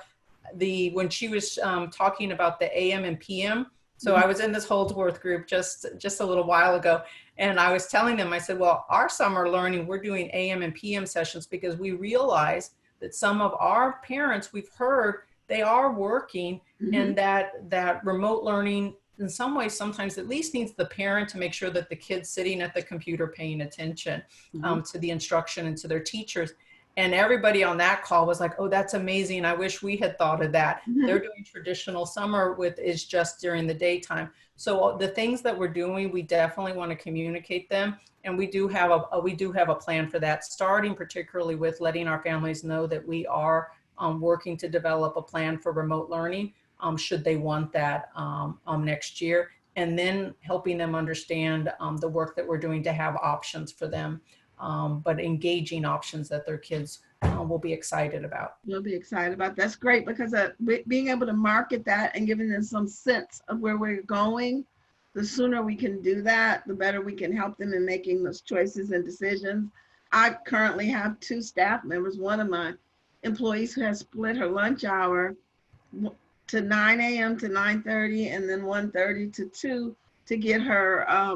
when she was talking about the AM and PM. So I was in this Holdsworth group just a little while ago, and I was telling them, I said, well, our summer learning, we're doing AM and PM sessions because we realize that some of our parents, we've heard, they are working, and that remote learning in some ways sometimes at least needs the parent to make sure that the kid's sitting at the computer paying attention to the instruction and to their teachers. And everybody on that call was like, oh, that's amazing. I wish we had thought of that. They're doing traditional summer is just during the daytime. So the things that we're doing, we definitely want to communicate them. And we do have a plan for that, starting particularly with letting our families know that we are working to develop a plan for remote learning, should they want that next year, and then helping them understand the work that we're doing to have options for them, but engaging options that their kids will be excited about. You'll be excited about. That's great, because being able to market that and giving them some sense of where we're going, the sooner we can do that, the better we can help them in making those choices and decisions. I currently have 2 staff members. One of my employees who has split her lunch hour to 9 a.m. to 9:30, and then 1:30 to 2 to get her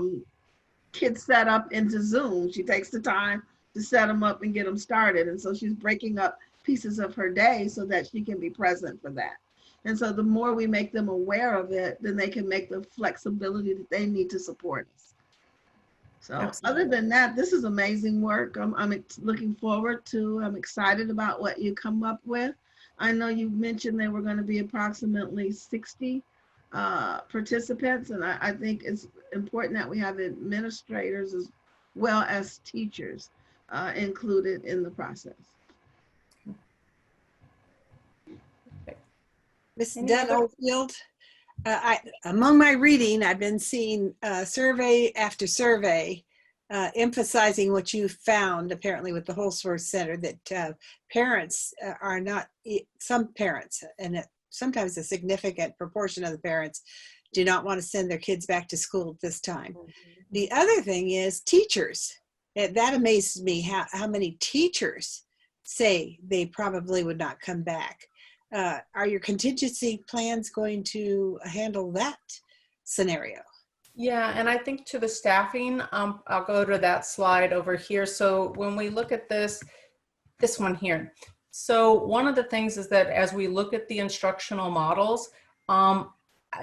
kids set up into Zoom. She takes the time to set them up and get them started. And so she's breaking up pieces of her day so that she can be present for that. And so the more we make them aware of it, then they can make the flexibility that they need to support us. So Absolutely. Other than that, this is amazing work. I'm looking forward to, I'm excited about what you come up with. I know you mentioned there were going to be approximately 60 participants, and I think it's important that we have administrators as well as teachers included in the process. Ms. Dunn Oldfield, among my reading, I've been seeing survey after survey emphasizing what you found apparently with the Holdsworth Center, that parents are not, some parents, and sometimes a significant proportion of the parents, do not want to send their kids back to school at this time. The other thing is teachers. That amazes me how many teachers say they probably would not come back. Are your contingency plans going to handle that scenario? Yeah, and I think to the staffing, I'll go to that slide over here. So when we look at this one here, so one of the things is that as we look at the instructional models,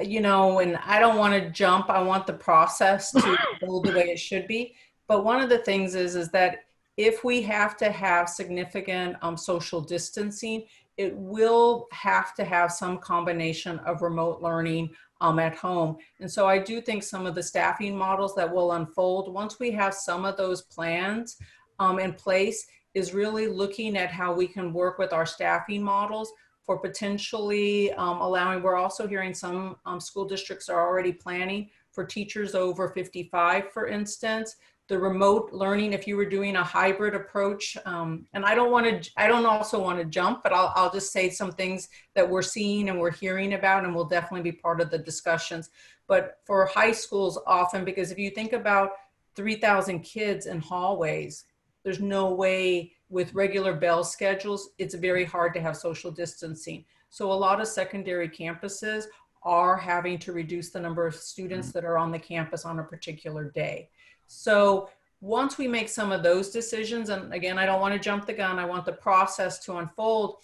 you know, and I don't want to jump, I want the process to go the way it should be. But one of the things is that if we have to have significant social distancing, it will have to have some combination of remote learning at home. And so I do think some of the staffing models that will unfold, once we have some of those plans, in place is really looking at how we can work with our staffing models for potentially allowing, we're also hearing some school districts are already planning for teachers over 55, for instance, the remote learning, if you were doing a hybrid approach, and I don't also want to jump, but I'll just say some things that we're seeing and we're hearing about, and will definitely be part of the discussions. But for high schools often, because if you think about 3,000 kids in hallways, there's no way with regular bell schedules, it's very hard to have social distancing. So a lot of secondary campuses are having to reduce the number of students that are on the campus on a particular day. So once we make some of those decisions, and again, I don't want to jump the gun, I want the process to unfold,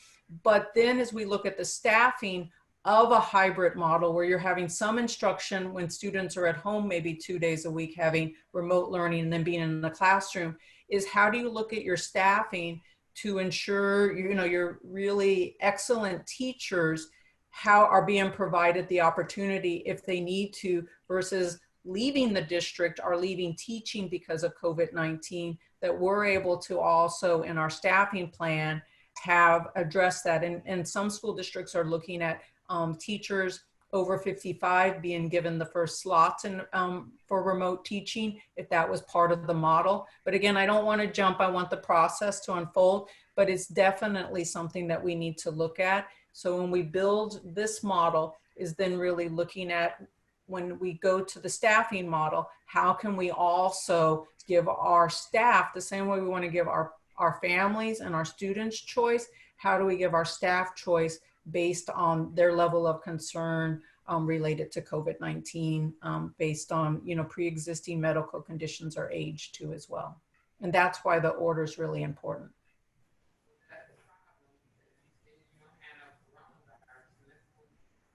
but then as we look at the staffing of a hybrid model where you're having some instruction when students are at home, maybe 2 days a week having remote learning and then being in the classroom, is how do you look at your staffing to ensure, you know, your really excellent teachers how are being provided the opportunity if they need to, versus leaving the district or leaving teaching because of COVID-19, that we're able to also in our staffing plan have addressed that. And some school districts are looking at teachers over 55 being given the first slots in, for remote teaching, if that was part of the model. But again, I don't want to jump, I want the process to unfold, but it's definitely something that we need to look at. So when we build this model is then really looking at, when we go to the staffing model, how can we also give our staff the same way we want to give our families and our students choice? How do we give our staff choice based on their level of concern related to COVID-19, based on, you know, pre-existing medical conditions or age too as well. And that's why the order is really important.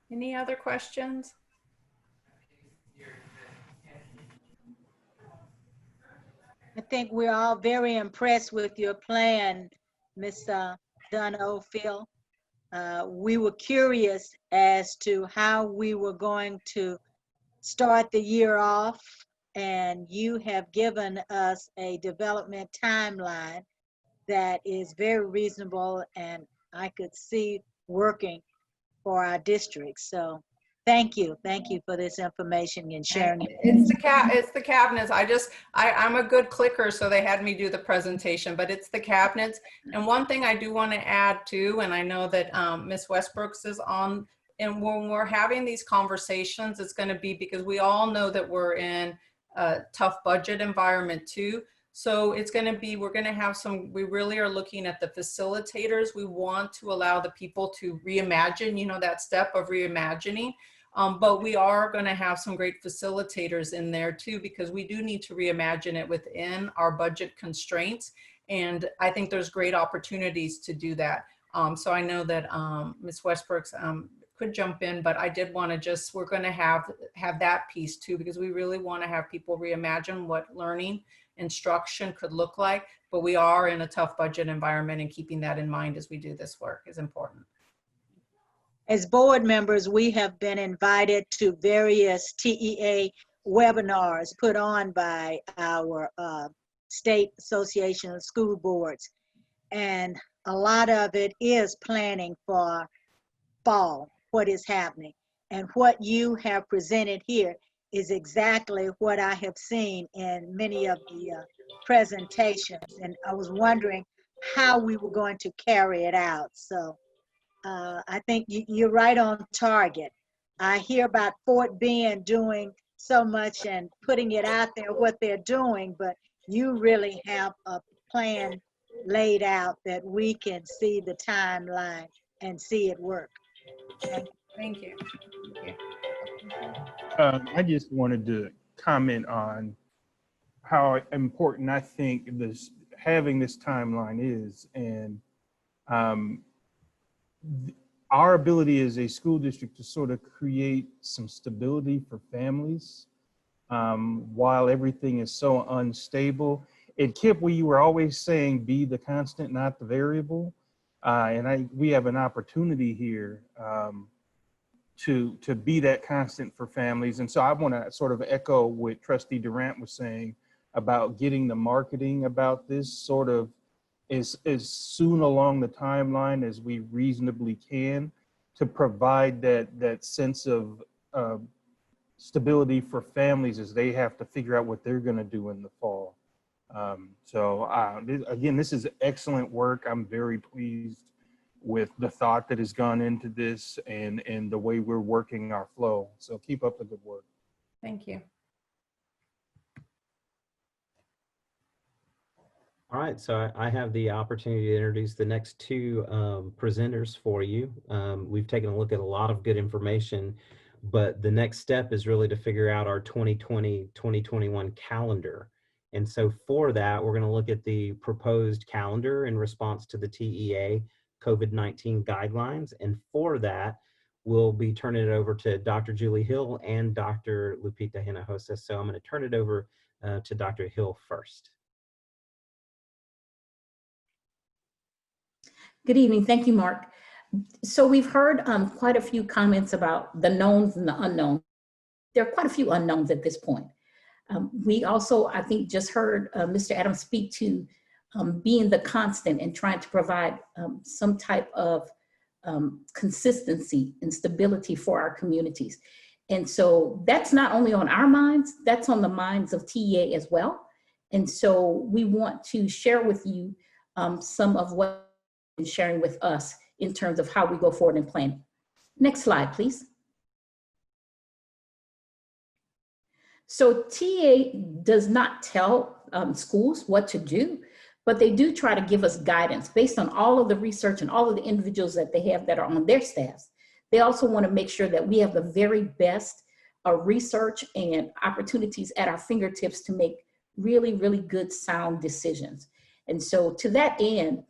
Any other questions? I think we're all very impressed with your plan, Ms. Dunn Oldfield. We were curious as to how we were going to start the year off, and you have given us a development timeline that is very reasonable and I could see working for our district. So thank you for this information and sharing it. It's the cabinets. I'm a good clicker, so they had me do the presentation, but it's the cabinets. And one thing I do want to add too, and I know that Ms. Westbrooks is on, and when we're having these conversations, it's going to be because we all know that we're in a tough budget environment too. So it's going to be, we're going to have some, we really are looking at the facilitators. We want to allow the people to reimagine, you know, that step of reimagining. But we are going to have some great facilitators in there too, because we do need to reimagine it within our budget constraints. And I think there's great opportunities to do that. So I know that Ms. Westbrooks could jump in, but I did want to just, we're going to have that piece too, because we really want to have people reimagine what learning instruction could look like, but we are in a tough budget environment, and keeping that in mind as we do this work is important. As board members, we have been invited to various TEA webinars put on by our State Association of School Boards. And a lot of it is planning for fall, what is happening. And what you have presented here is exactly what I have seen in many of the presentations. And I was wondering how we were going to carry it out. So I think you're right on target. I hear about Fort Bend doing so much and putting it out there what they're doing, but you really have a plan laid out that we can see the timeline and see it work. Thank you. I just wanted to comment on how important I think having this timeline is, and our ability as a school district to sort of create some stability for families while everything is so unstable. At KIPP, we were always saying, be the constant, not the variable. And we have an opportunity here to be that constant for families. And so I want to sort of echo what Trustee Durant was saying about getting the marketing about this sort of as soon along the timeline as we reasonably can, to provide that sense of stability for families as they have to figure out what they're going to do in the fall. Again, this is excellent work. I'm very pleased with the thought that has gone into this and the way we're working our flow. So keep up the good work. Thank you. All right, so I have the opportunity to introduce the next two presenters for you. We've taken a look at a lot of good information, but the next step is really to figure out our 2020-2021 calendar. And so for that, we're going to look at the proposed calendar in response to the TEA COVID-19 guidelines. And for that, we'll be turning it over to Dr. Julie Hill and Dr. Lupita Hinojosa. So I'm going to turn it over to Dr. Hill first. Good evening. Thank you, Mark. So we've heard quite a few comments about the knowns and the unknowns. There are quite a few unknowns at this point. We also, I think, just heard Mr. Adams speak to being the constant and trying to provide some type of consistency and stability for our communities. And so that's not only on our minds, that's on the minds of TEA as well. And so we want to share with you some of what and sharing with us in terms of how we go forward and plan. Next slide, please. So TEA does not tell schools what to do, but they do try to give us guidance based on all of the research and all of the individuals that they have that are on their staffs. They also want to make sure that we have the very best research and opportunities at our fingertips to make really, really good, sound decisions. And so to that end,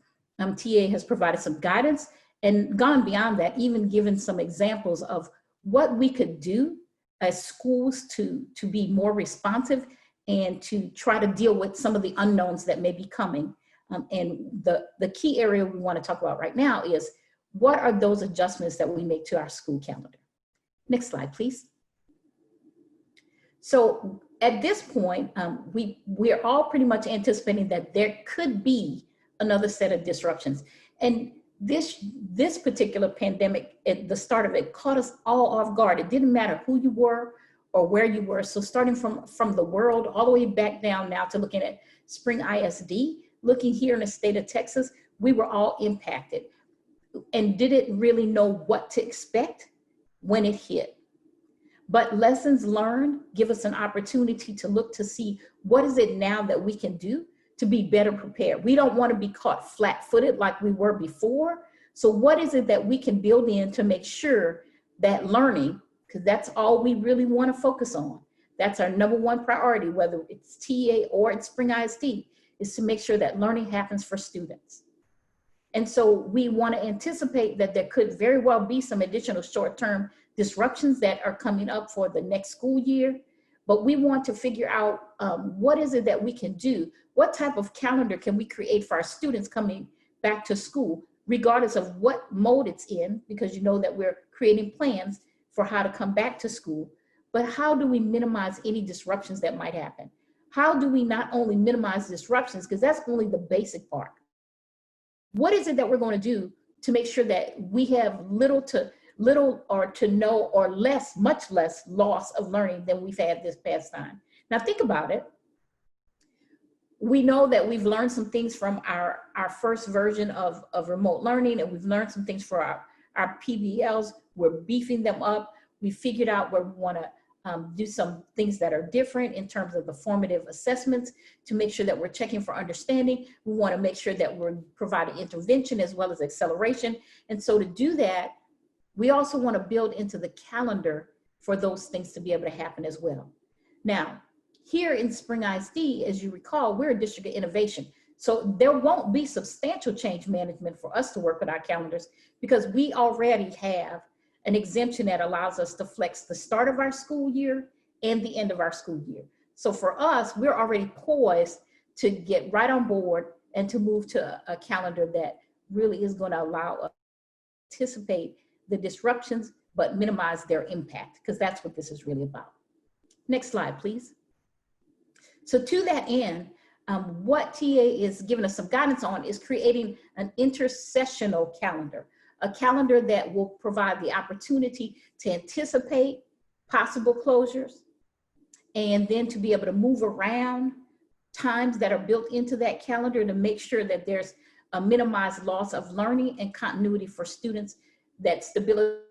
TEA has provided some guidance and gone beyond that, even given some examples of what we could do as schools to be more responsive and to try to deal with some of the unknowns that may be coming. And the key area we want to talk about right now is what are those adjustments that we make to our school calendar? Next slide, please. So at this point, we're all pretty much anticipating that there could be another set of disruptions. And this particular pandemic, at the start of it, caught us all off guard. It didn't matter who you were or where you were. So starting from the world all the way back down now to looking at Spring ISD, looking here in the state of Texas, we were all impacted and didn't really know what to expect when it hit. But lessons learned give us an opportunity to look to see what is it now that we can do to be better prepared. We don't want to be caught flat-footed like we were before. So what is it that we can build in to make sure that learning, because that's all we really want to focus on. That's our number one priority, whether it's TEA or it's Spring ISD, is to make sure that learning happens for students. And so we want to anticipate that there could very well be some additional short-term disruptions that are coming up for the next school year. But we want to figure out what is it that we can do? What type of calendar can we create for our students coming back to school, regardless of what mode it's in, because you know that we're creating plans for how to come back to school. But how do we minimize any disruptions that might happen? How do we not only minimize disruptions, because that's only the basic part. What is it that we're going to do to make sure that we have little or to no or less, much less loss of learning than we've had this past time? Now think about it. We know that we've learned some things from our first version of remote learning, and we've learned some things for our PBLs. We're beefing them up. We figured out where we want to do some things that are different in terms of the formative assessments to make sure that we're checking for understanding. We want to make sure that we're providing intervention as well as acceleration. And so to do that, we also want to build into the calendar for those things to be able to happen as well. Now, here in Spring ISD, as you recall, we're a district of innovation. So there won't be substantial change management for us to work with our calendars because we already have an exemption that allows us to flex the start of our school year and the end of our school year. So for us, we're already poised to get right on board and to move to a calendar that really is going to allow us to anticipate the disruptions, but minimize their impact, because that's what this is really about. Next slide, please. So to that end, what TA is giving us some guidance on is creating an intersessional calendar, a calendar that will provide the opportunity to anticipate possible closures, and then to be able to move around times that are built into that calendar to make sure that there's a minimized loss of learning and continuity for students, that stability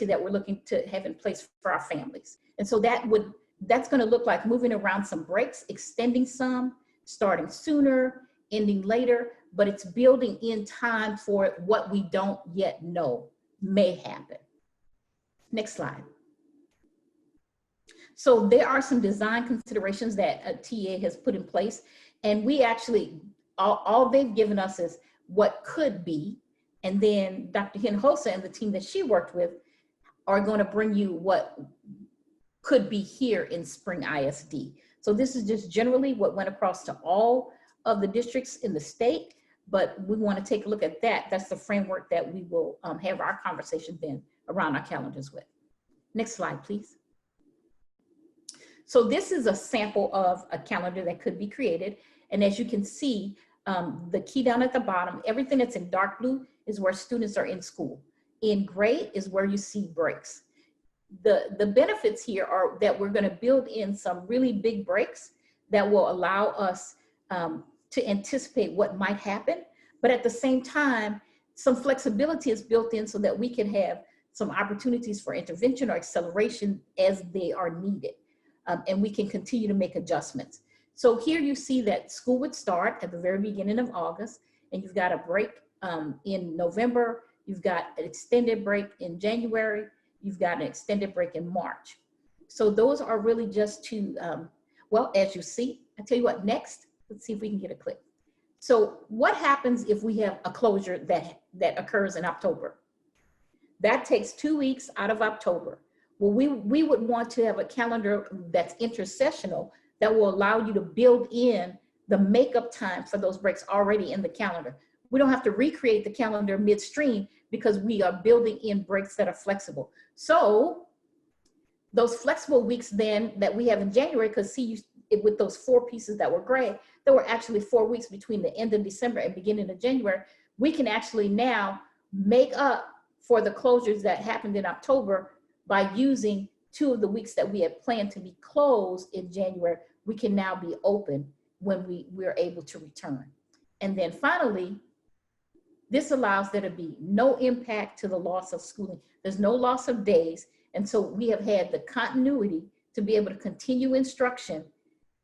that we're looking to have in place for our families. And so that's going to look like moving around some breaks, extending some, starting sooner, ending later, but it's building in time for what we don't yet know may happen. Next slide. So there are some design considerations that a TA has put in place, and we actually, all they've given us is what could be, and then Dr. Hinojosa and the team that she worked with are going to bring you what could be here in Spring ISD. So this is just generally what went across to all of the districts in the state, but we want to take a look at that. That's the framework that we will have our conversation then around our calendars with. Next slide, please. So this is a sample of a calendar that could be created. And as you can see, the key down at the bottom, everything that's in dark blue is where students are in school. In gray is where you see breaks. The benefits here are that we're going to build in some really big breaks that will allow us to anticipate what might happen. But at the same time, some flexibility is built in so that we can have some opportunities for intervention or acceleration as they are needed. And we can continue to make adjustments. So here you see that school would start at the very beginning of August, and you've got a break in November, you've got an extended break in January, you've got an extended break in March. So those are really just to, well, as you see, I tell you what, next, let's see if we can get a clip. So what happens if we have a closure that occurs in October? That takes 2 weeks out of October. Well, we would want to have a calendar that's intersessional that will allow you to build in the makeup time for those breaks already in the calendar. We don't have to recreate the calendar midstream because we are building in breaks that are flexible. So those flexible weeks then that we have in January, because see, with those 4 pieces that were gray, there were actually 4 weeks between the end of December and beginning of January. We can actually now make up for the closures that happened in October by using 2 of the weeks that we had planned to be closed in January. We can now be open when we're able to return. And then finally, this allows there to be no impact to the loss of schooling. There's no loss of days. And so we have had the continuity to be able to continue instruction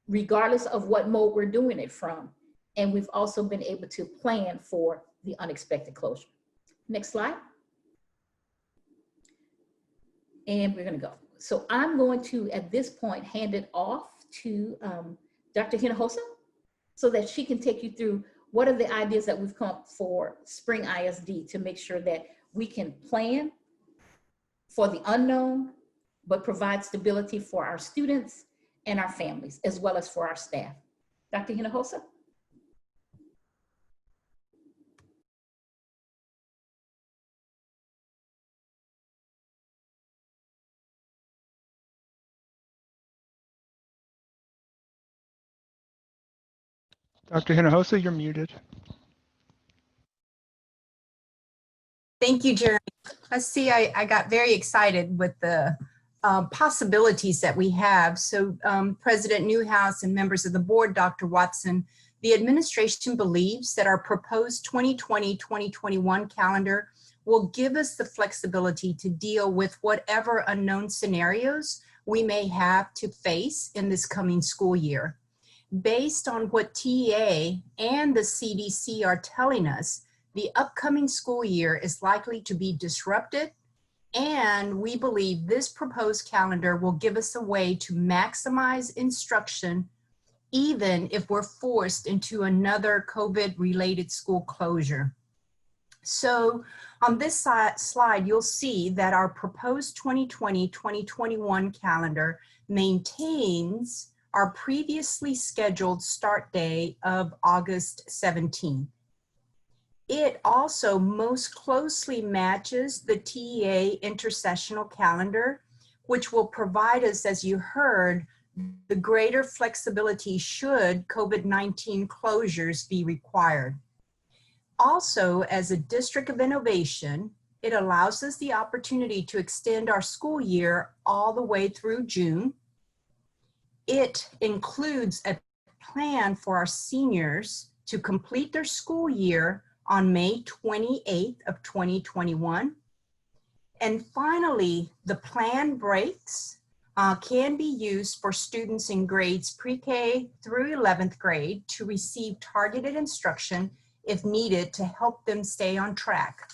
regardless of what mode we're doing it from. And we've also been able to plan for the unexpected closure. Next slide. And we're gonna go. So I'm going to, at this point, hand it off to Dr. Hinojosa so that she can take you through what are the ideas that we've come up for Spring ISD to make sure that we can plan for the unknown, but provide stability for our students and our families, as well as for our staff. Dr. Hinojosa? Dr. Hinojosa, you're muted. Thank you, Jeremy. Let's see, I got very excited with the possibilities that we have. So President Newhouse and members of the board, Dr. Watson, the administration believes that our proposed 2020-2021 calendar will give us the flexibility to deal with whatever unknown scenarios we may have to face in this coming school year. Based on what TA and the CDC are telling us, the upcoming school year is likely to be disrupted, and we believe this proposed calendar will give us a way to maximize instruction even if we're forced into another COVID-related school closure. So on this slide, you'll see that our proposed 2020-2021 calendar maintains our previously scheduled start day of August 17th. It also most closely matches the TEA intersessional calendar, which will provide us, as you heard, the greater flexibility should COVID-19 closures be required. Also, as a district of innovation, it allows us the opportunity to extend our school year all the way through June. It includes a plan for our seniors to complete their school year on May 28th of 2021. And finally, the plan breaks can be used for students in grades pre-K through 11th grade to receive targeted instruction if needed to help them stay on track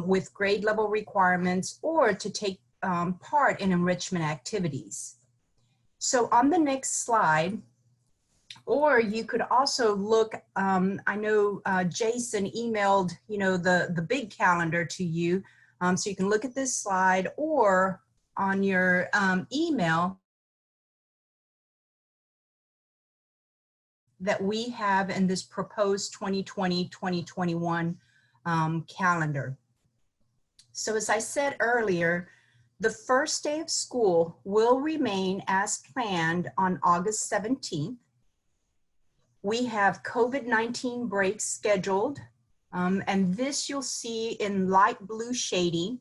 with grade level requirements or to take part in enrichment activities. So on the next slide, or you could also look, I know Jason emailed, the big calendar to you. So you can look at this slide or on your email that we have in this proposed 2020-2021 calendar. So as I said earlier, the first day of school will remain as planned on August 17th. We have COVID-19 breaks scheduled, and this you'll see in light blue shading.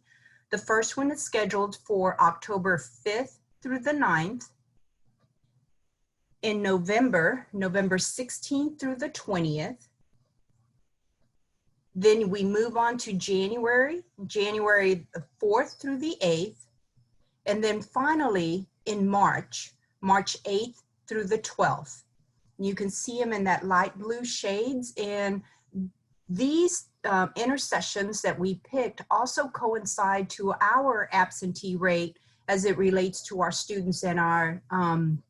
The first one is scheduled for October 5th through the 9th. In November 16th through the 20th. Then we move on to January the 4th through the 8th. And then finally in March 8th through the 12th. You can see them in that light blue shades, and these intercessions that we picked also coincide to our absentee rate as it relates to our students and our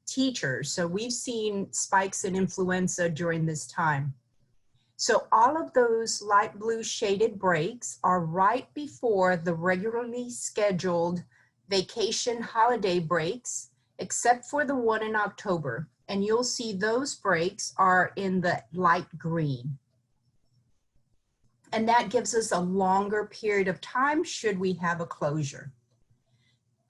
teachers. So we've seen spikes in influenza during this time. So all of those light blue shaded breaks are right before the regularly scheduled vacation holiday breaks, except for the one in October. And you'll see those breaks are in the light green. And that gives us a longer period of time should we have a closure.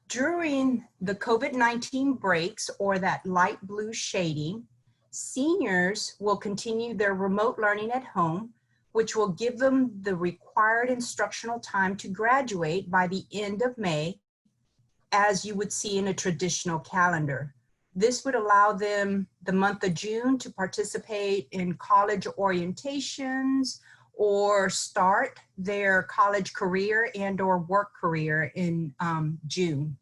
During the COVID-19 breaks, or that light blue shading, seniors will continue their remote learning at home, which will give them the required instructional time to graduate by the end of May, as you would see in a traditional calendar. This would allow them the month of June to participate in college orientations or start their college career and or work career in June.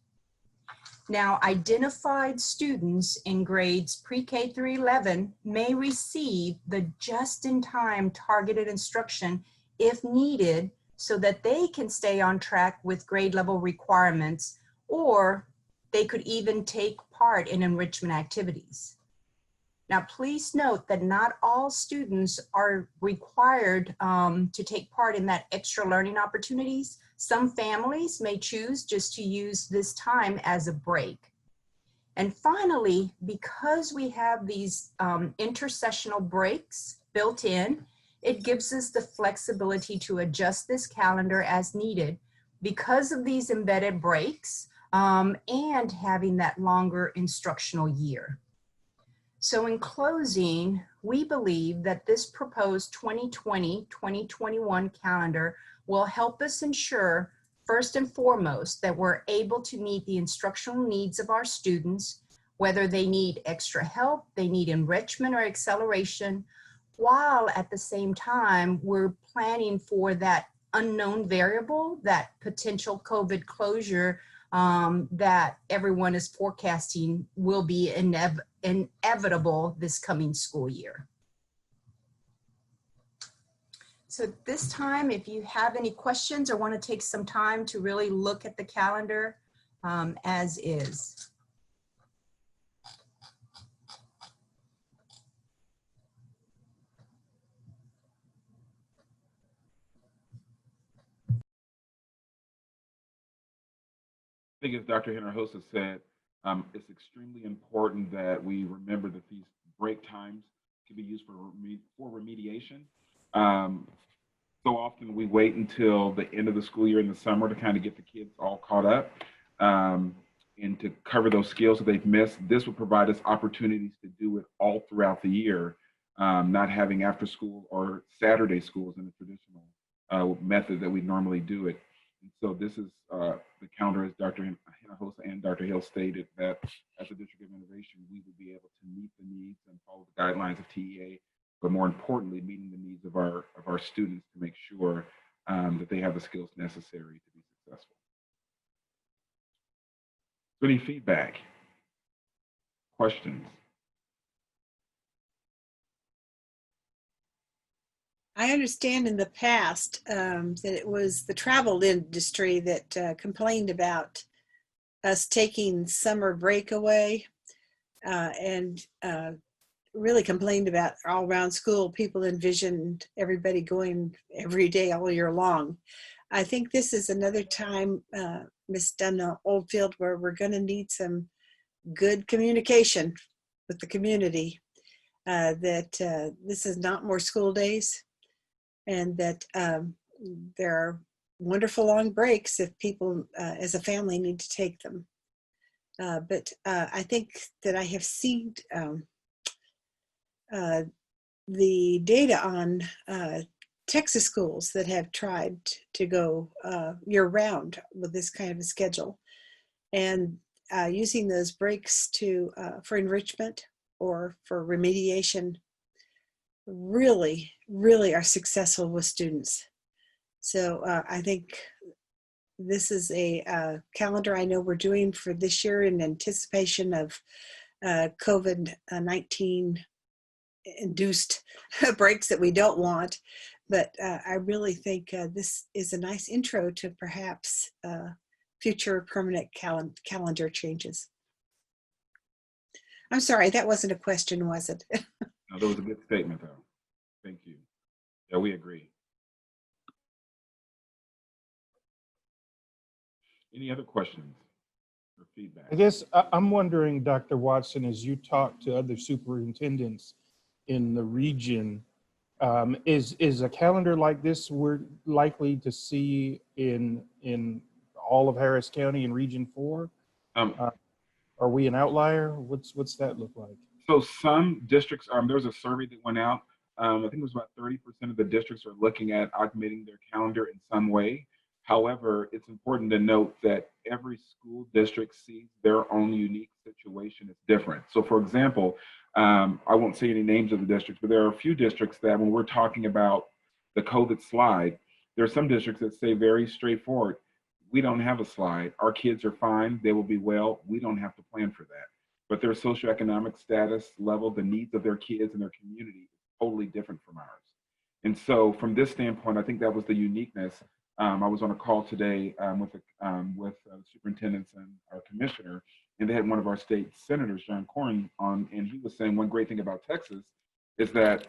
Now, identified students in grades pre-K through 11 may receive the just-in-time targeted instruction if needed so that they can stay on track with grade level requirements, or they could even take part in enrichment activities. Now, please note that not all students are required to take part in that extra learning opportunities. Some families may choose just to use this time as a break. And finally, because we have these intersessional breaks built in, it gives us the flexibility to adjust this calendar as needed because of these embedded breaks and having that longer instructional year. So in closing, we believe that this proposed 2020-2021 calendar will help us ensure, first and foremost, that we're able to meet the instructional needs of our students, whether they need extra help, they need enrichment or acceleration, while at the same time, we're planning for that unknown variable, that potential COVID closure that everyone is forecasting will be inevitable this coming school year. So at this time, if you have any questions or want to take some time to really look at the calendar as is. I think as Dr. Hinojosa said, it's extremely important that we remember that these break times can be used for remediation. So often we wait until the end of the school year in the summer to kind of get the kids all caught up. and to cover those skills that they've missed. This will provide us opportunities to do it all throughout the year, not having after school or Saturday schools in the traditional method that we normally do it. And so this is the calendar, as Dr. Hinojosa and Dr. Hill stated, that as a district of innovation, we will be able to meet the needs and follow the guidelines of TEA, but more importantly, meeting the needs of our students to make sure that they have the skills necessary to be successful. So any feedback, questions? I understand in the past that it was the travel industry that complained about us taking summer break away and really complained about all around school. People envisioned everybody going every day all year long. I think this is another time, Ms. Dunn Oldfield, where we're going to need some good communication with the community, that this is not more school days, and that there are wonderful long breaks if people as a family need to take them. But I think that I have seen the data on Texas schools that have tried to go year-round with this kind of a schedule, and using those breaks to for enrichment or for remediation really are successful with students. So I think this is a calendar I know we're doing for this year in anticipation of COVID-19 induced breaks that we don't want. But I really think this is a nice intro to perhaps future permanent calendar changes. I'm sorry, that wasn't a question, was it? No, that was a good statement, though. Thank you. Yeah, we agree. Any other questions or feedback? I guess I'm wondering, Dr. Watson, as you talk to other superintendents in the region, is a calendar like this we're likely to see in all of Harris County in Region 4? Are we an outlier? What's that look like? So some districts, there was a survey that went out. I think it was about 30% of the districts are looking at augmenting their calendar in some way. However, it's important to note that every school district sees their own unique situation. It's different. So for example, I won't say any names of the districts, but there are a few districts that when we're talking about the COVID slide, there are some districts that say very straightforward, we don't have a slide. Our kids are fine. They will be well. We don't have to plan for that. But their socioeconomic status level, the needs of their kids and their community is totally different from ours. And so from this standpoint, I think that was the uniqueness. I was on a call today with the superintendents and our commissioner, and they had one of our state senators, John Cornyn, on, and he was saying one great thing about Texas is that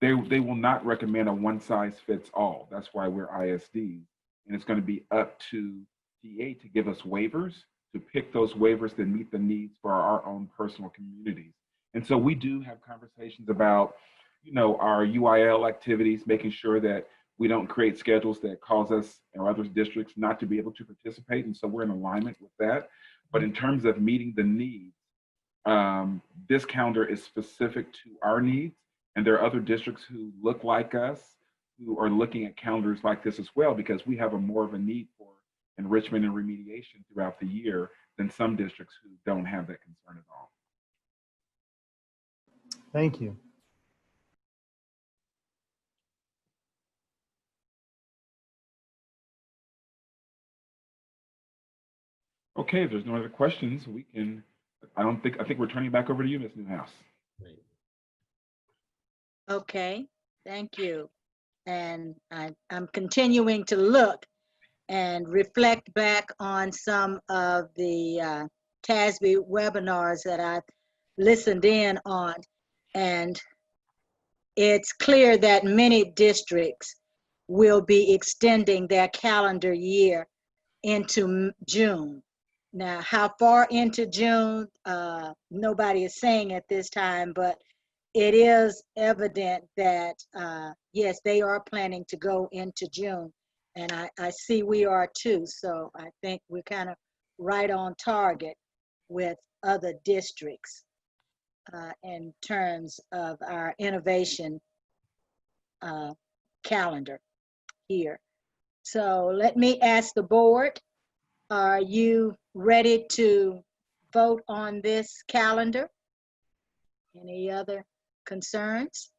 they will not recommend a one size fits all. That's why we're ISDs. And it's going to be up to DA to give us waivers, to pick those waivers that meet the needs for our own personal communities. And so we do have conversations about, our UIL activities, making sure that we don't create schedules that cause us or other districts not to be able to participate. And so we're in alignment with that. But in terms of meeting the needs, this calendar is specific to our needs. And there are other districts who look like us, who are looking at calendars like this as well, because we have more of a need for enrichment and remediation throughout the year than some districts who don't have that concern at all. Thank you. Okay, if there's no other questions, we can, I think we're turning back over to you, Ms. Newhouse. Great. Okay, thank you. And I'm continuing to look and reflect back on some of the TASB webinars that I've listened in on. And it's clear that many districts will be extending their calendar year into June. Now, how far into June, nobody is saying at this time, but it is evident that, yes, they are planning to go into June. And I see we are too. So I think we're kind of right on target with other districts in terms of our innovation calendar here. So let me ask the board, are you ready to vote on this calendar? Any other concerns?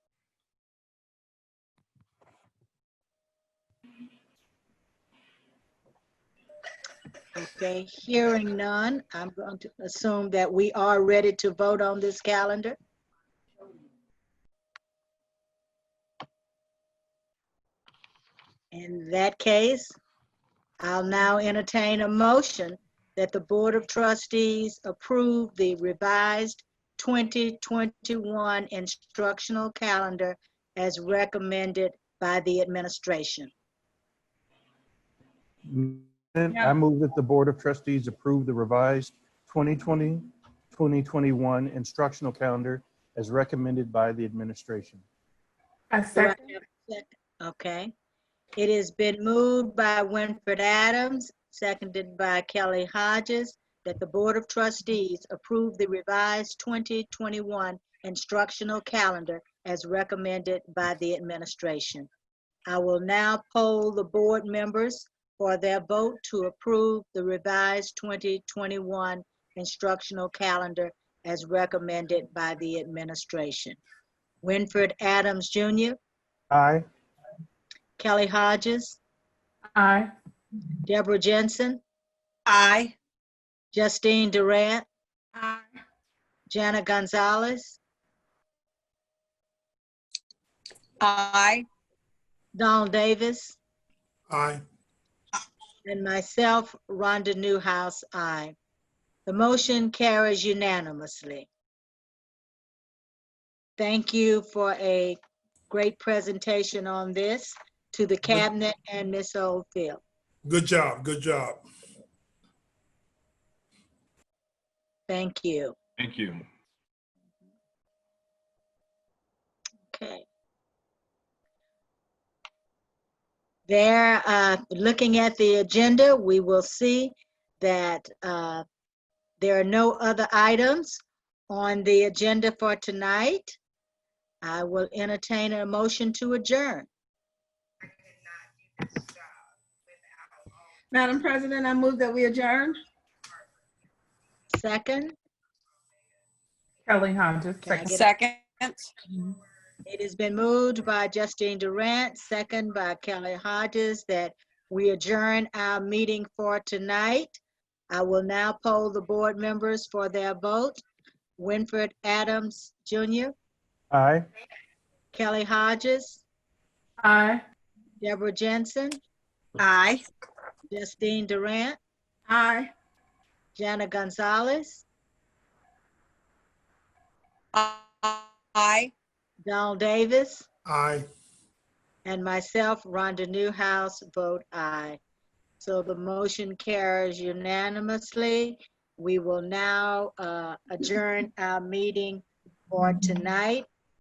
Okay, hearing none, I'm going to assume that we are ready to vote on this calendar. In that case, I'll now entertain a motion that the Board of Trustees approve the revised 2021 instructional calendar as recommended by the administration. I move that the Board of Trustees approve the revised 2020-2021 instructional calendar as recommended by the administration. I Do I have second. a second? Okay. It has been moved by Winfred Adams, seconded by Kelly Hodges, that the Board of Trustees approve the revised 2021 instructional calendar as recommended by the administration. I will now poll the board members for their vote to approve the revised 2021 instructional calendar as recommended by the administration. Winfred Adams Jr., Aye. Kelly Hodges, Aye. Deborah Jensen, Aye. Justine Durant, Aye. Jana Gonzalez, Aye. Donald Davis, Aye. and myself, Rhonda Newhouse, aye. The motion carries unanimously. Thank you for a great presentation on this to the cabinet and Ms. Oldfield. Good job. Good job. Thank you. Thank you. Okay. There, looking at the agenda, we will see that there are no other items on the agenda for tonight. I will entertain a motion to adjourn. Madam President, I move that we adjourn. Second, Kelly Hodges, can I get a Second. It has been moved by Justine Durant, second by Kelly Hodges, that we adjourn our meeting for tonight. I will now poll the board members for their vote. Winfred Adams Jr., Aye. Kelly Hodges, Aye. Deborah Jensen, Aye. Justine Durant, Aye. Jana Gonzalez, Aye. Donald Davis, Aye. and myself, Rhonda Newhouse, vote aye. So the motion carries unanimously. We will now adjourn our meeting for tonight.